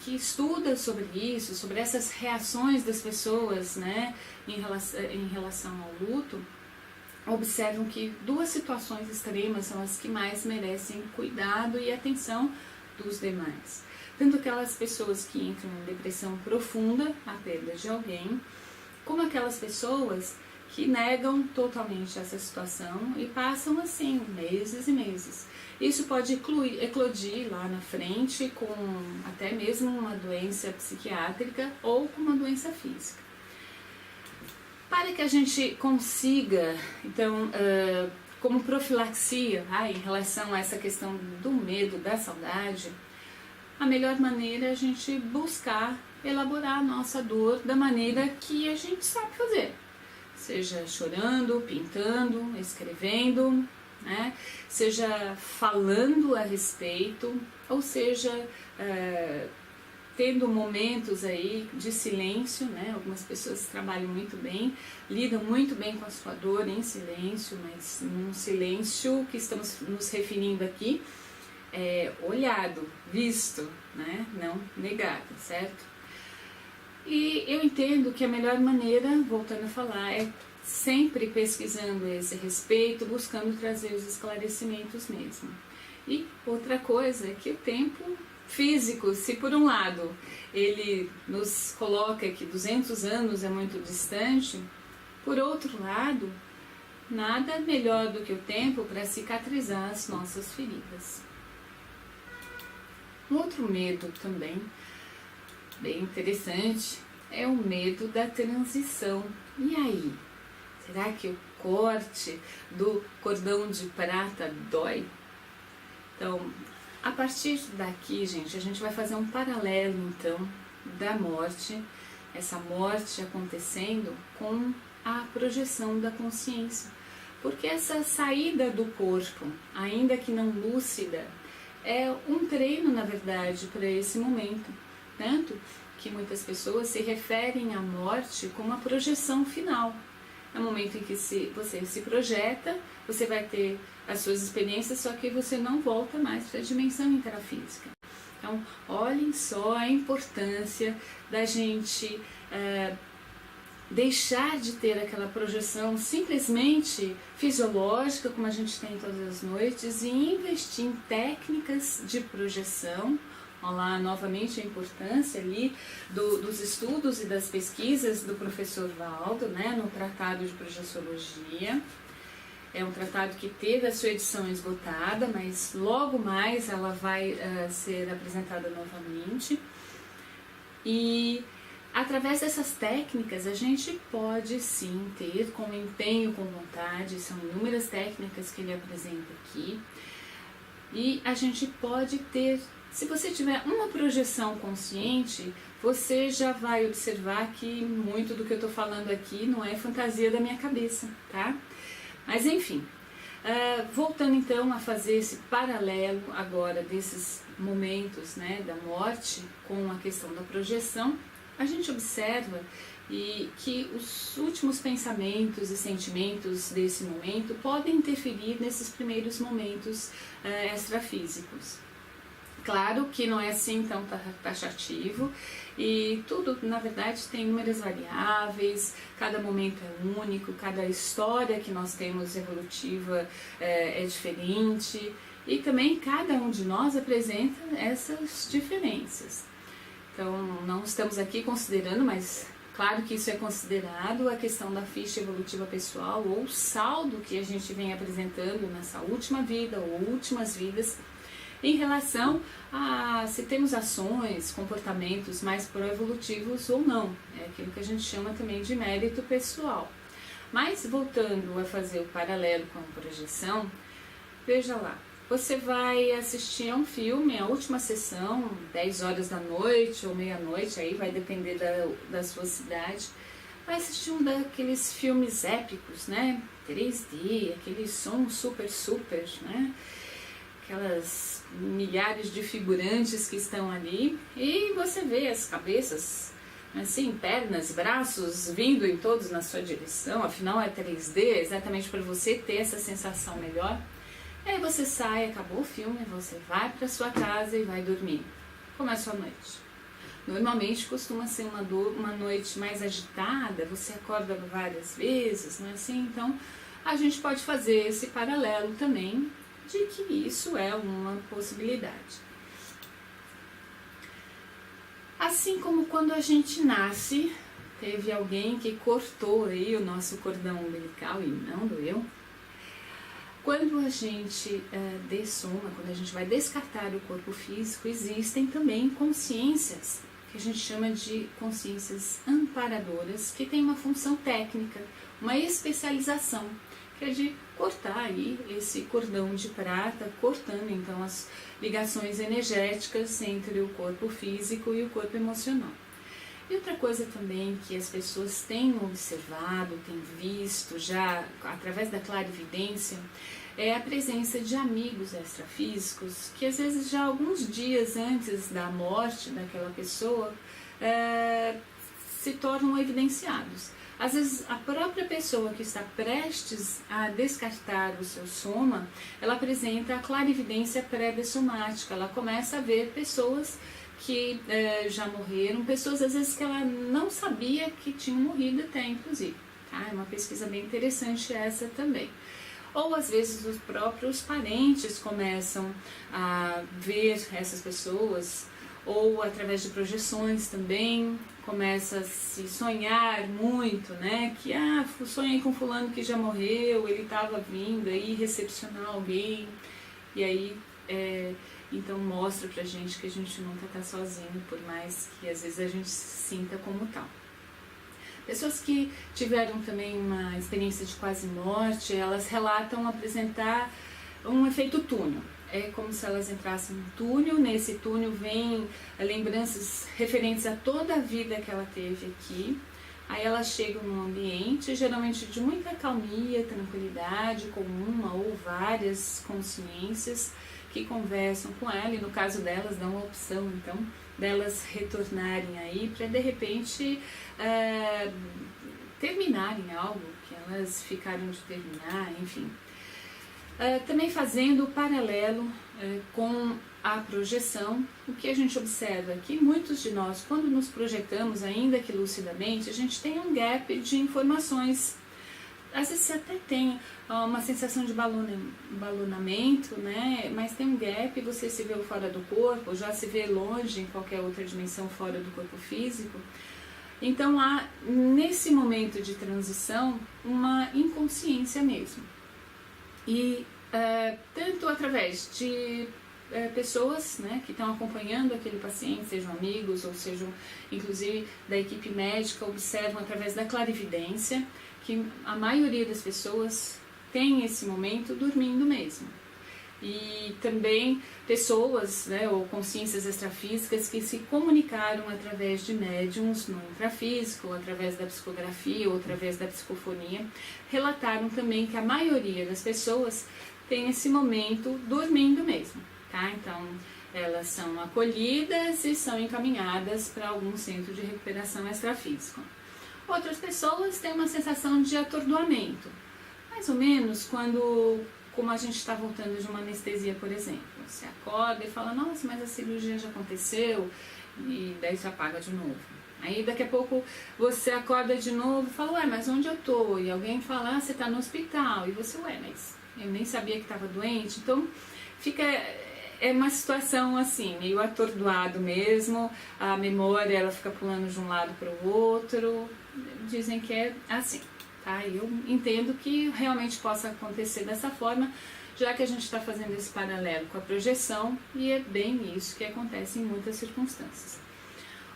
que estuda sobre isso, sobre essas reações das pessoas, né, em relação ao luto, observam que 2 situações extremas são as que mais merecem cuidado e atenção dos demais. Tanto aquelas pessoas que entram em depressão profunda, a perda de alguém, como aquelas pessoas que negam totalmente essa situação e passam assim meses e meses. Isso pode eclodir lá na frente com até mesmo uma doença psiquiátrica ou com uma doença física. Para que a gente consiga, então, como profilaxia em relação a essa questão do medo, da saudade, a melhor maneira é a gente buscar elaborar a nossa dor da maneira que a gente sabe fazer. Seja chorando, pintando, escrevendo, né? Seja falando a respeito, ou seja, tendo momentos aí de silêncio, né? Algumas pessoas trabalham muito bem, lidam muito bem com a sua dor em silêncio, mas num silêncio que estamos nos referindo aqui, olhado, visto, né? Não negado, certo? E eu entendo que a melhor maneira, voltando a falar, é sempre pesquisando esse respeito, buscando trazer os esclarecimentos mesmo. E outra coisa é que o tempo físico, se por um lado ele nos coloca que 200 anos é muito distante, por outro lado, nada melhor do que o tempo para cicatrizar as nossas feridas. Um outro medo também, bem interessante, é o medo da transição. E aí? Será que o corte do cordão de prata dói? Então, a partir daqui, gente, a gente vai fazer um paralelo, então, da morte, essa morte acontecendo com a projeção da consciência. Porque essa saída do corpo, ainda que não lúcida, é um treino, na verdade, para esse momento. Tanto que muitas pessoas se referem à morte como a projeção final. É o momento em que você se projeta, você vai ter as suas experiências, só que você não volta mais para a dimensão intrafísica. Então, olhem só a importância da gente deixar de ter aquela projeção simplesmente fisiológica, como a gente tem todas as noites, e investir em técnicas de projeção. Olha lá, novamente, a importância ali dos estudos e das pesquisas do professor Valdo, né, no Tratado de Projeciologia. É um tratado que teve a sua edição esgotada, mas logo mais ela vai ser apresentada novamente. E através dessas técnicas a gente pode sim ter, com empenho, com vontade, são inúmeras técnicas que ele apresenta aqui, e a gente pode ter, se você tiver uma projeção consciente, você já vai observar que muito do que eu estou falando aqui não é fantasia da minha cabeça, tá? Mas enfim, voltando então a fazer esse paralelo agora desses momentos, né, da morte com a questão da projeção, a gente observa que os últimos pensamentos e sentimentos desse momento podem interferir nesses primeiros momentos extrafísicos. Claro que não é assim tão taxativo e tudo, na verdade, tem inúmeras variáveis, cada momento é único, cada história que nós temos evolutiva é diferente e também cada um de nós apresenta essas diferenças. Então, não estamos aqui considerando, mas claro que isso é considerado a questão da ficha evolutiva pessoal ou o saldo que a gente vem apresentando nessa última vida ou últimas vidas, em relação a se temos ações, comportamentos mais proevolutivos ou não. É aquilo que a gente chama também de mérito pessoal. Mas voltando a fazer o paralelo com a projeção, veja lá, você vai assistir a um filme, a última sessão, 10 horas da noite ou meia-noite, aí vai depender da sua cidade, vai assistir um daqueles filmes épicos, né? 3D, aquele som super, né? Aquelas milhares de figurantes que estão ali e você vê as cabeças, assim, pernas, braços vindo em todos na sua direção, afinal é 3D, exatamente para você ter essa sensação melhor. Aí você sai, acabou o filme, você vai para sua casa e vai dormir. Como é a sua noite? Normalmente costuma ser uma noite mais agitada, você acorda várias vezes, não é assim? Então a gente pode fazer esse paralelo também de que isso é uma possibilidade. Assim como quando a gente nasce, teve alguém que cortou aí o nosso cordão umbilical e não doeu. Quando a gente dessoma, quando a gente vai descartar o corpo físico, existem também consciências, que a gente chama de consciências amparadoras, que tem uma função técnica, uma especialização, que é de cortar aí esse cordão de prata, cortando então as ligações energéticas entre o corpo físico e o corpo emocional. E outra coisa também que as pessoas têm observado, têm visto já através da clarividência, é a presença de amigos extrafísicos que às vezes já alguns dias antes da morte daquela pessoa se tornam evidenciados. Às vezes a própria pessoa que está prestes a descartar o seu soma, ela apresenta a clarividência pré-dessomática, ela começa a ver pessoas que já morreram, pessoas às vezes que ela não sabia que tinham morrido até, inclusive. Tá? É uma pesquisa bem interessante essa também. Ou às vezes os próprios parentes começam a ver essas pessoas, ou através de projeções também, começa a se sonhar muito, né? Que, sonhei com fulano que já morreu, ele estava vindo aí recepcionar alguém, e aí, então mostra pra gente que a gente nunca está sozinho, por mais que às vezes a gente se sinta como tal. Pessoas que tiveram também uma experiência de quase morte, elas relatam apresentar um efeito túnel. É como se elas entrassem num túnel, nesse túnel vem lembranças referentes a toda a vida que ela teve aqui. Aí elas chegam num ambiente, geralmente de muita calmia, tranquilidade, com uma ou várias consciências que conversam com ela, e no caso delas dão a opção, então, delas retornarem aí para de repente terminarem algo que elas ficaram de terminar, enfim. Também fazendo o paralelo com a projeção, o que a gente observa aqui, muitos de nós, quando nos projetamos, ainda que lucidamente, a gente tem um gap de informações. Às vezes você até tem uma sensação de balonamento, né? Mas tem um gap, você se vê fora do corpo, já se vê longe em qualquer outra dimensão fora do corpo físico. Então há, nesse momento de transição, uma inconsciência mesmo. E tanto através de pessoas, né, que estão acompanhando aquele paciente, sejam amigos ou sejam inclusive da equipe médica, observam através da clarividência que a maioria das pessoas tem esse momento dormindo mesmo. E também pessoas, né, ou consciências extrafísicas que se comunicaram através de médiums no intrafísico, através da psicografia ou através da psicofonia, relataram também que a maioria das pessoas tem esse momento dormindo mesmo, tá? Então, elas são acolhidas e são encaminhadas para algum centro de recuperação extrafísico. Outras pessoas têm uma sensação de atordoamento, mais ou menos quando, como a gente está voltando de uma anestesia, por exemplo. Você acorda e fala, nossa, mas a cirurgia já aconteceu, e daí você apaga de novo. Aí daqui a pouco você acorda de novo e fala, mas onde eu tô? E alguém fala, você está no hospital, e você, mas eu nem sabia que estava doente. Então é uma situação assim, meio atordoado mesmo, a memória ela fica pulando de um lado para o outro, dizem que é assim, tá? Eu entendo que realmente possa acontecer dessa forma, já que a gente está fazendo esse paralelo com a projeção, e é bem isso que acontece em muitas circunstâncias.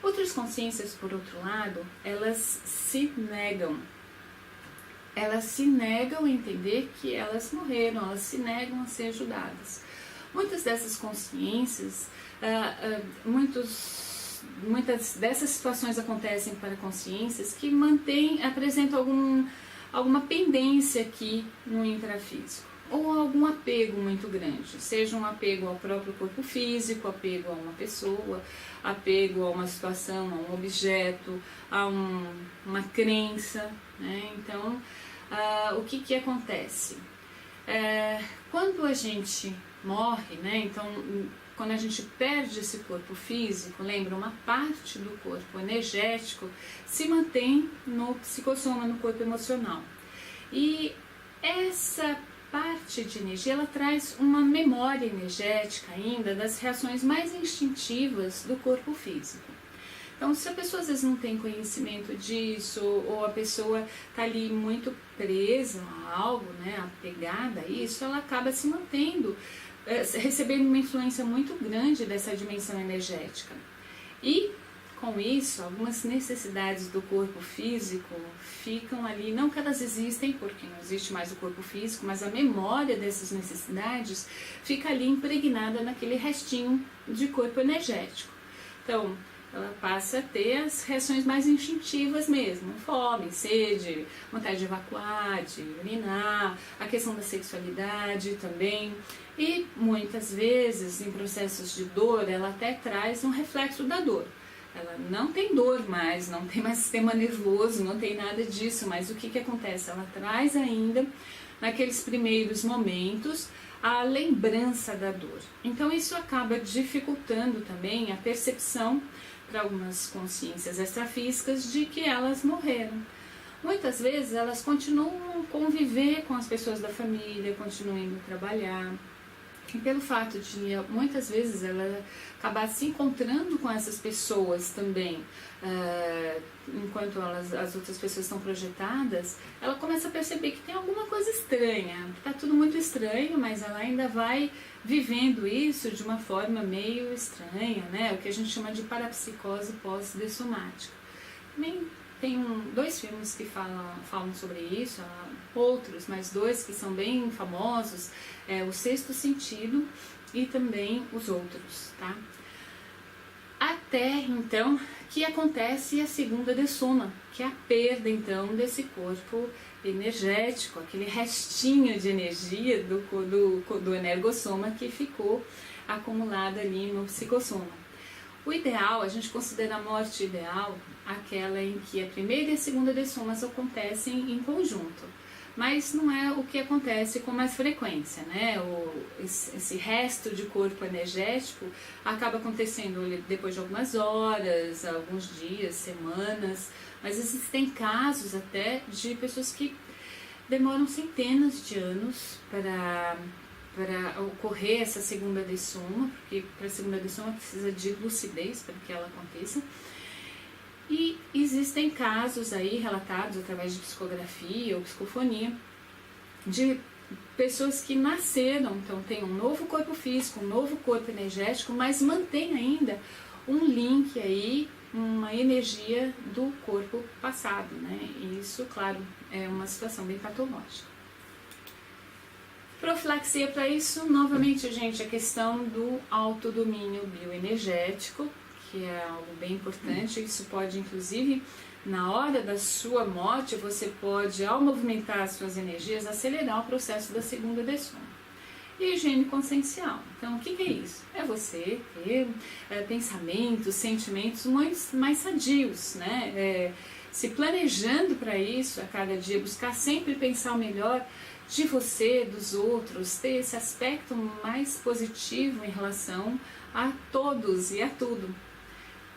Outras consciências, por outro lado, elas se negam a entender que elas morreram, elas se negam a ser ajudadas. Muitas dessas consciências, muitas dessas situações acontecem para consciências que apresentam alguma pendência aqui no intrafísico, ou algum apego muito grande, seja um apego ao próprio corpo físico, apego a uma pessoa, apego a uma situação, a um objeto, a uma crença, né? Então, o que acontece? Quando a gente morre, né? Então, quando a gente perde esse corpo físico, lembra, uma parte do corpo energético se mantém no psicossoma, no corpo emocional. E essa parte de energia, ela traz uma memória energética ainda das reações mais instintivas do corpo físico. Então, se a pessoa às vezes não tem conhecimento disso, ou a pessoa está ali muito presa a algo, né, apegada a isso, ela acaba se mantendo, recebendo uma influência muito grande dessa dimensão energética. E, com isso, algumas necessidades do corpo físico ficam ali, não que elas existem, porque não existe mais o corpo físico, mas a memória dessas necessidades fica ali impregnada naquele restinho de corpo energético. Então, ela passa a ter as reações mais instintivas mesmo, fome, sede, vontade de evacuar, de urinar, a questão da sexualidade também. E muitas vezes, em processos de dor, ela até traz um reflexo da dor. Ela não tem dor mais, não tem mais sistema nervoso, não tem nada disso, mas o que acontece? Ela traz ainda, naqueles primeiros momentos, a lembrança da dor. Então isso acaba dificultando também a percepção para algumas consciências extrafísicas de que elas morreram. muitas vezes elas continuam a conviver com as pessoas da família, continuam indo trabalhar. E pelo fato de muitas vezes ela acabar se encontrando com essas pessoas também, enquanto as outras pessoas estão projetadas, ela começa a perceber que tem alguma coisa estranha, que está tudo muito estranho, mas ela ainda vai vivendo isso de uma forma meio estranha, né? O que a gente chama de parapsicose pós-dessomática. Também tem dois filmes que falam sobre isso, outros, mas dois que são bem famosos, O Sexto Sentido e também Os Outros, tá? Até, então, que acontece a segunda dessoma, que é a perda, então, desse corpo energético, aquele restinho de energia do energossoma que ficou acumulado ali no psicossoma. O ideal, a gente considera a morte ideal aquela em que a primeira e a segunda dessomas acontecem em conjunto, mas não é o que acontece com mais frequência, né? Esse resto de corpo energético acaba acontecendo depois de algumas horas, alguns dias, semanas, mas existem casos até de pessoas que demoram centenas de anos para ocorrer essa segunda dessoma, porque para a segunda dessoma precisa de lucidez para que ela aconteça. E existem casos aí relatados através de psicografia ou psicofonia de pessoas que nasceram, então tem um novo corpo físico, um novo corpo energético, mas mantém ainda um link aí, uma energia do corpo passado, né? E isso, claro, é uma situação bem patológica. Profilaxia para isso, novamente, gente, a questão do autodomínio bioenergético, que é algo bem importante. Isso pode, inclusive, na hora da sua morte, você pode, ao movimentar as suas energias, acelerar o processo da segunda dessoma. E higiene consciencial. Então, o que é isso? É você ter pensamentos, sentimentos mais sadios, né? Se planejando para isso a cada dia, buscar sempre pensar o melhor de você, dos outros, ter esse aspecto mais positivo em relação a todos e a tudo.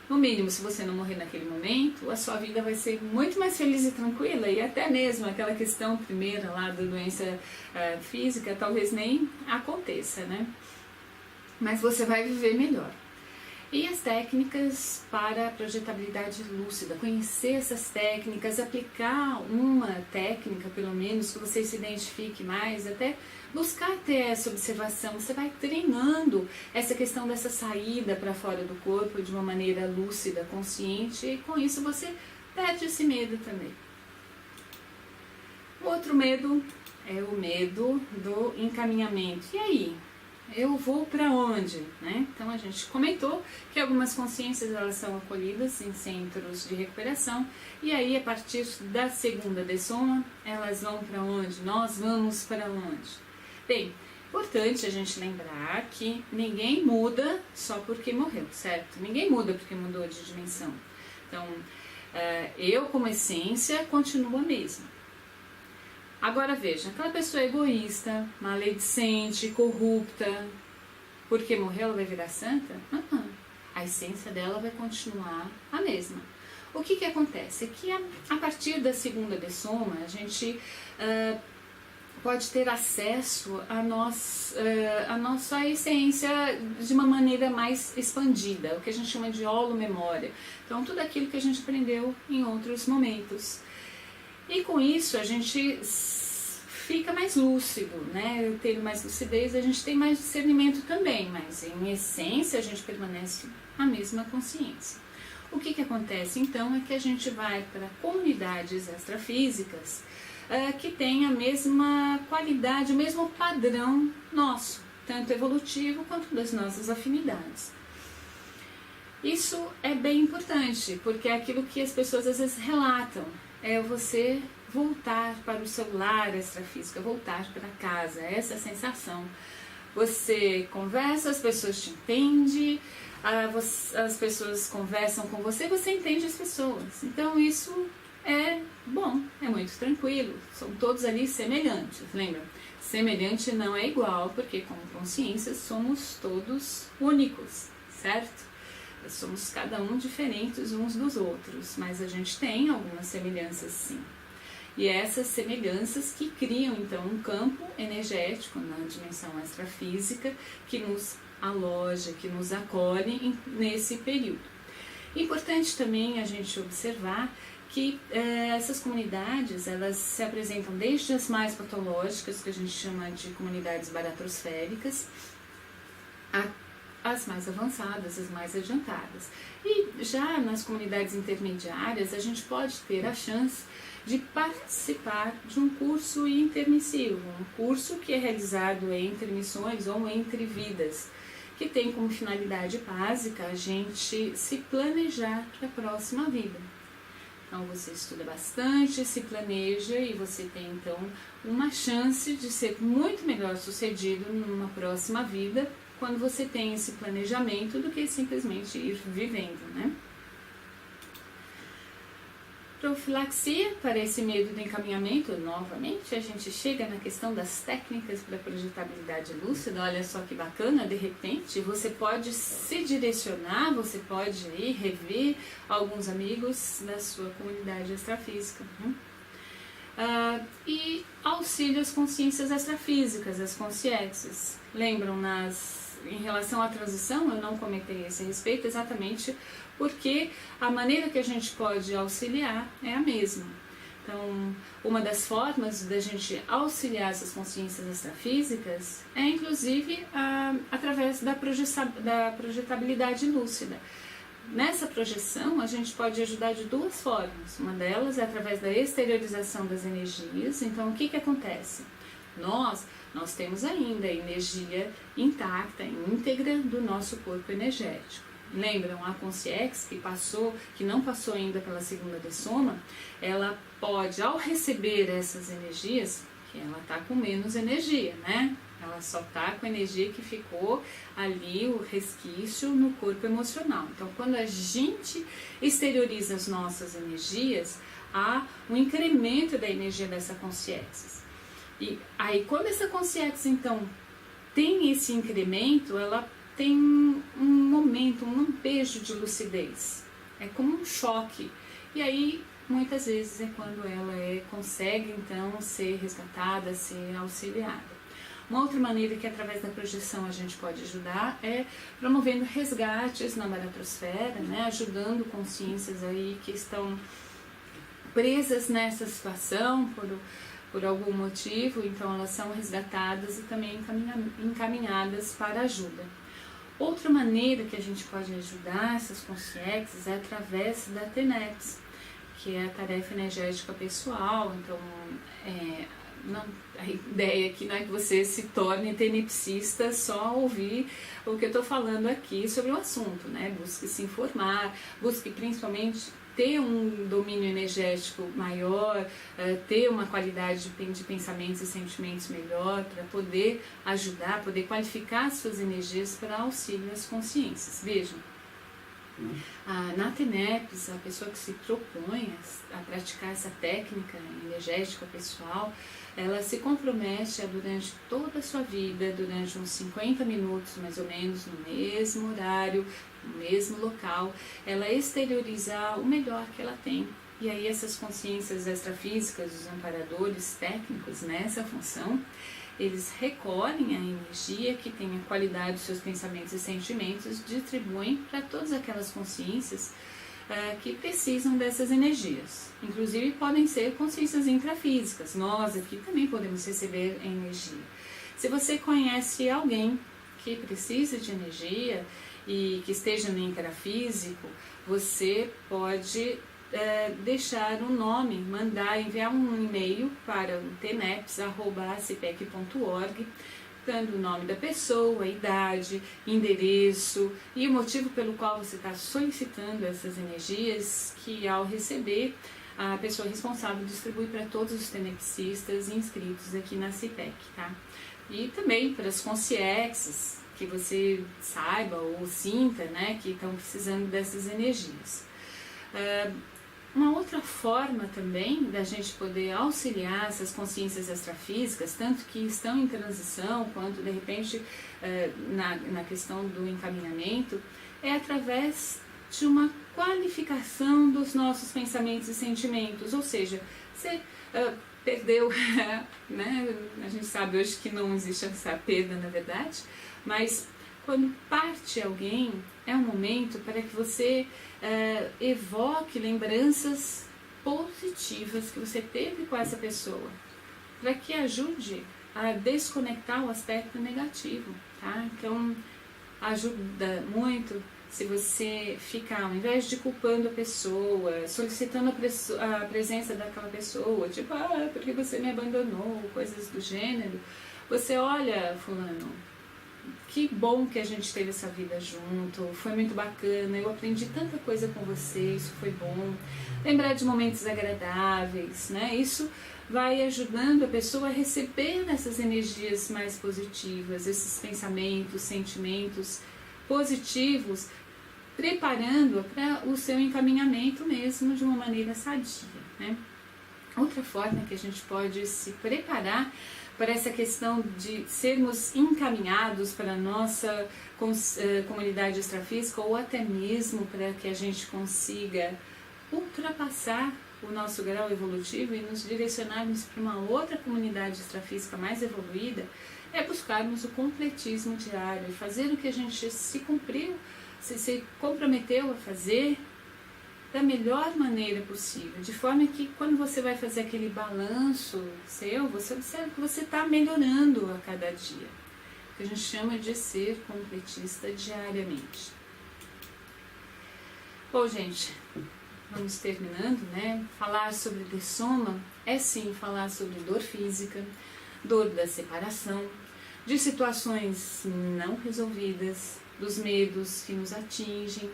No mínimo, se você não morrer naquele momento, a sua vida vai ser muito mais feliz e tranquila, e até mesmo aquela questão primeira lá da doença física talvez nem aconteça, né? Mas você vai viver melhor. E as técnicas para a projetabilidade lúcida, conhecer essas técnicas, aplicar uma técnica, pelo menos, que você se identifique mais, até buscar ter essa observação. Você vai treinando essa questão dessa saída para fora do corpo de uma maneira lúcida, consciente, e com isso você perde esse medo também. O outro medo é o medo do encaminhamento. E aí? Eu vou para onde? Né? Então a gente comentou que algumas consciências elas são acolhidas em centros de recuperação, e aí a partir da segunda dessoma elas vão para onde? Nós vamos para onde? Bem, importante a gente lembrar que ninguém muda só porque morreu, certo? Ninguém muda porque mudou de dimensão. Então eu como essência continuo a mesma. Agora veja, aquela pessoa egoísta, maledicente, corrupta, porque morreu ela vai virar santa? Não. A essência dela vai continuar a mesma. O que acontece? É que a partir da segunda dessoma, a gente pode ter acesso à nossa essência de uma maneira mais expandida, o que a gente chama de holomemória. Então, tudo aquilo que a gente aprendeu em outros momentos. E com isso a gente fica mais lúcido, né? Tendo mais lucidez, a gente tem mais discernimento também, mas em essência a gente permanece a mesma consciência. O que acontece então é que a gente vai para comunidades extrafísicas que têm a mesma qualidade, o mesmo padrão nosso, tanto evolutivo quanto das nossas afinidades. Isso é bem importante, porque é aquilo que as pessoas às vezes relatam. É você voltar para o seu lar extrafísico, voltar para casa, essa é a sensação. Você conversa, as pessoas te entendem, as pessoas conversam com você, você entende as pessoas. Então isso é bom, é muito tranquilo, são todos ali semelhantes, lembra? Semelhante não é igual, porque como consciência somos todos únicos, certo? Somos cada um diferentes uns dos outros, mas a gente tem algumas semelhanças sim. E essas semelhanças que criam então um campo energético na dimensão extrafísica que nos aloja, que nos acolhe nesse período. Importante também a gente observar que essas comunidades, elas se apresentam desde as mais patológicas, que a gente chama de comunidades baratrosféricas, as mais avançadas, as mais adiantadas. E já nas comunidades intermediárias, a gente pode ter a chance de participar de um curso intermissivo, um curso que é realizado entre missões ou entre vidas, que tem como finalidade básica a gente se planejar para a próxima vida. Então você estuda bastante, se planeja e você tem então uma chance de ser muito melhor sucedido numa próxima vida quando você tem esse planejamento do que simplesmente ir vivendo, né? Profilaxia para esse medo do encaminhamento, novamente a gente chega na questão das técnicas para projetabilidade lúcida. Olha só que bacana, de repente você pode se direcionar, você pode ir rever alguns amigos da sua comunidade extrafísica. E auxílio às consciências extrafísicas, as consciências. Lembram, em relação à transição, eu não comentei esse respeito exatamente porque a maneira que a gente pode auxiliar é a mesma. Então, uma das formas da gente auxiliar essas consciências extrafísicas é, inclusive, através da projetabilidade lúcida. Nessa projeção, a gente pode ajudar de duas formas. Uma delas é através da exteriorização das energias. Então, o que acontece? Nós temos ainda a energia intacta, íntegra do nosso corpo energético. Lembram, a consciência que não passou ainda pela segunda dessoma, ela pode, ao receber essas energias, que ela está com menos energia, né? Ela só está com a energia que ficou ali, o resquício no corpo emocional. Então, quando a gente exterioriza as nossas energias, há um incremento da energia dessa consciência. E aí, quando essa consciência, então, tem esse incremento, ela tem um momento, um lampejo de lucidez. É como um choque. E aí, muitas vezes, é quando ela consegue, então, ser resgatada, ser auxiliada. Uma outra maneira que, através da projeção, a gente pode ajudar é promovendo resgates na baratrosfera, né? Ajudando consciências aí que estão presas nessa situação por algum motivo, então elas são resgatadas e também encaminhadas para ajuda. Outra maneira que a gente pode ajudar essas consciências é através da TENEPS, que é a tarefa energética pessoal. Então, a ideia aqui não é que você se torne tenepsista só ao ouvir o que eu estou falando aqui sobre o assunto, né? Busque se informar, busque principalmente ter um domínio energético maior, ter uma qualidade de pensamentos e sentimentos melhor para poder ajudar, poder qualificar as suas energias para auxílio às consciências. Vejam, na TENEPS, a pessoa que se propõe a praticar essa técnica energética pessoal, ela se compromete durante toda a sua vida, durante uns 50 minutos mais ou menos, no mesmo horário, no mesmo local, ela exteriorizar o melhor que ela tem. E aí essas consciências extrafísicas, os amparadores técnicos nessa função, eles recolhem a energia que tem a qualidade dos seus pensamentos e sentimentos, distribuem para todas aquelas consciências que precisam dessas energias. Inclusive podem ser consciências intrafísicas, nós aqui também podemos receber energia. Se você conhece alguém que precisa de energia e que esteja no intrafísico, você pode deixar um nome, enviar um e-mail para o teneps@acipec.org, dando o nome da pessoa, a idade, endereço e o motivo pelo qual você está solicitando essas energias, que ao receber, a pessoa responsável distribui para todos os tenepsistas inscritos aqui na CIPEC, tá? E também para as consciências que você saiba ou sinta, né, que estão precisando dessas energias. Uma outra forma também da gente poder auxiliar essas consciências extrafísicas, tanto que estão em transição, quanto de repente na questão do encaminhamento, é através de uma qualificação dos nossos pensamentos e sentimentos. Ou seja, você perdeu, né? A gente sabe hoje que não existe essa perda na verdade, mas quando parte alguém, é um momento para que você evoque lembranças positivas que você teve com essa pessoa, para que ajude a desconectar o aspecto negativo, tá? Então, ajuda muito se você ficar, ao invés de culpando a pessoa, solicitando a presença daquela pessoa, tipo, porque você me abandonou, coisas do gênero, você olha, fulano, que bom que a gente teve essa vida junto, foi muito bacana, eu aprendi tanta coisa com você, isso foi bom. Lembrar de momentos agradáveis, né? Isso vai ajudando a pessoa a receber essas energias mais positivas, esses pensamentos, sentimentos positivos, preparando-a para o seu encaminhamento mesmo de uma maneira sadia, né? Outra forma que a gente pode se preparar para essa questão de sermos encaminhados para a nossa comunidade extrafísica, ou até mesmo para que a gente consiga ultrapassar o nosso grau evolutivo e nos direcionarmos para uma outra comunidade extrafísica mais evoluída, é buscarmos o completismo diário, fazer o que a gente se comprometeu a fazer da melhor maneira possível, de forma que quando você vai fazer aquele balanço seu, você observa que você está melhorando a cada dia, que a gente chama de ser completista diariamente. Bom, gente, vamos terminando, né? Falar sobre dessoma é sim falar sobre dor física, dor da separação, de situações não resolvidas, dos medos que nos atingem,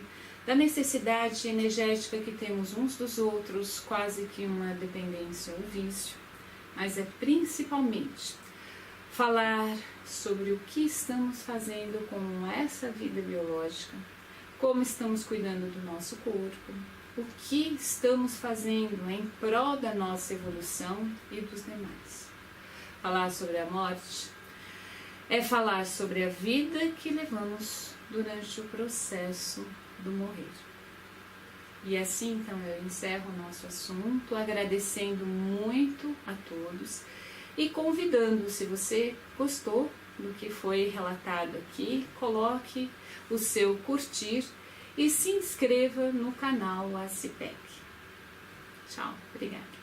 da necessidade energética que temos uns dos outros, quase que uma dependência ou vício, mas é principalmente falar sobre o que estamos fazendo com essa vida biológica, como estamos cuidando do nosso corpo, o que estamos fazendo em prol da nossa evolução e dos demais. Falar sobre a morte é falar sobre a vida que levamos durante o processo do morrer. E assim, então, eu encerro o nosso assunto, agradecendo muito a todos e convidando, se você gostou do que foi relatado aqui, coloque o seu curtir e se inscreva no canal ACIPEC. Tchau, obrigada.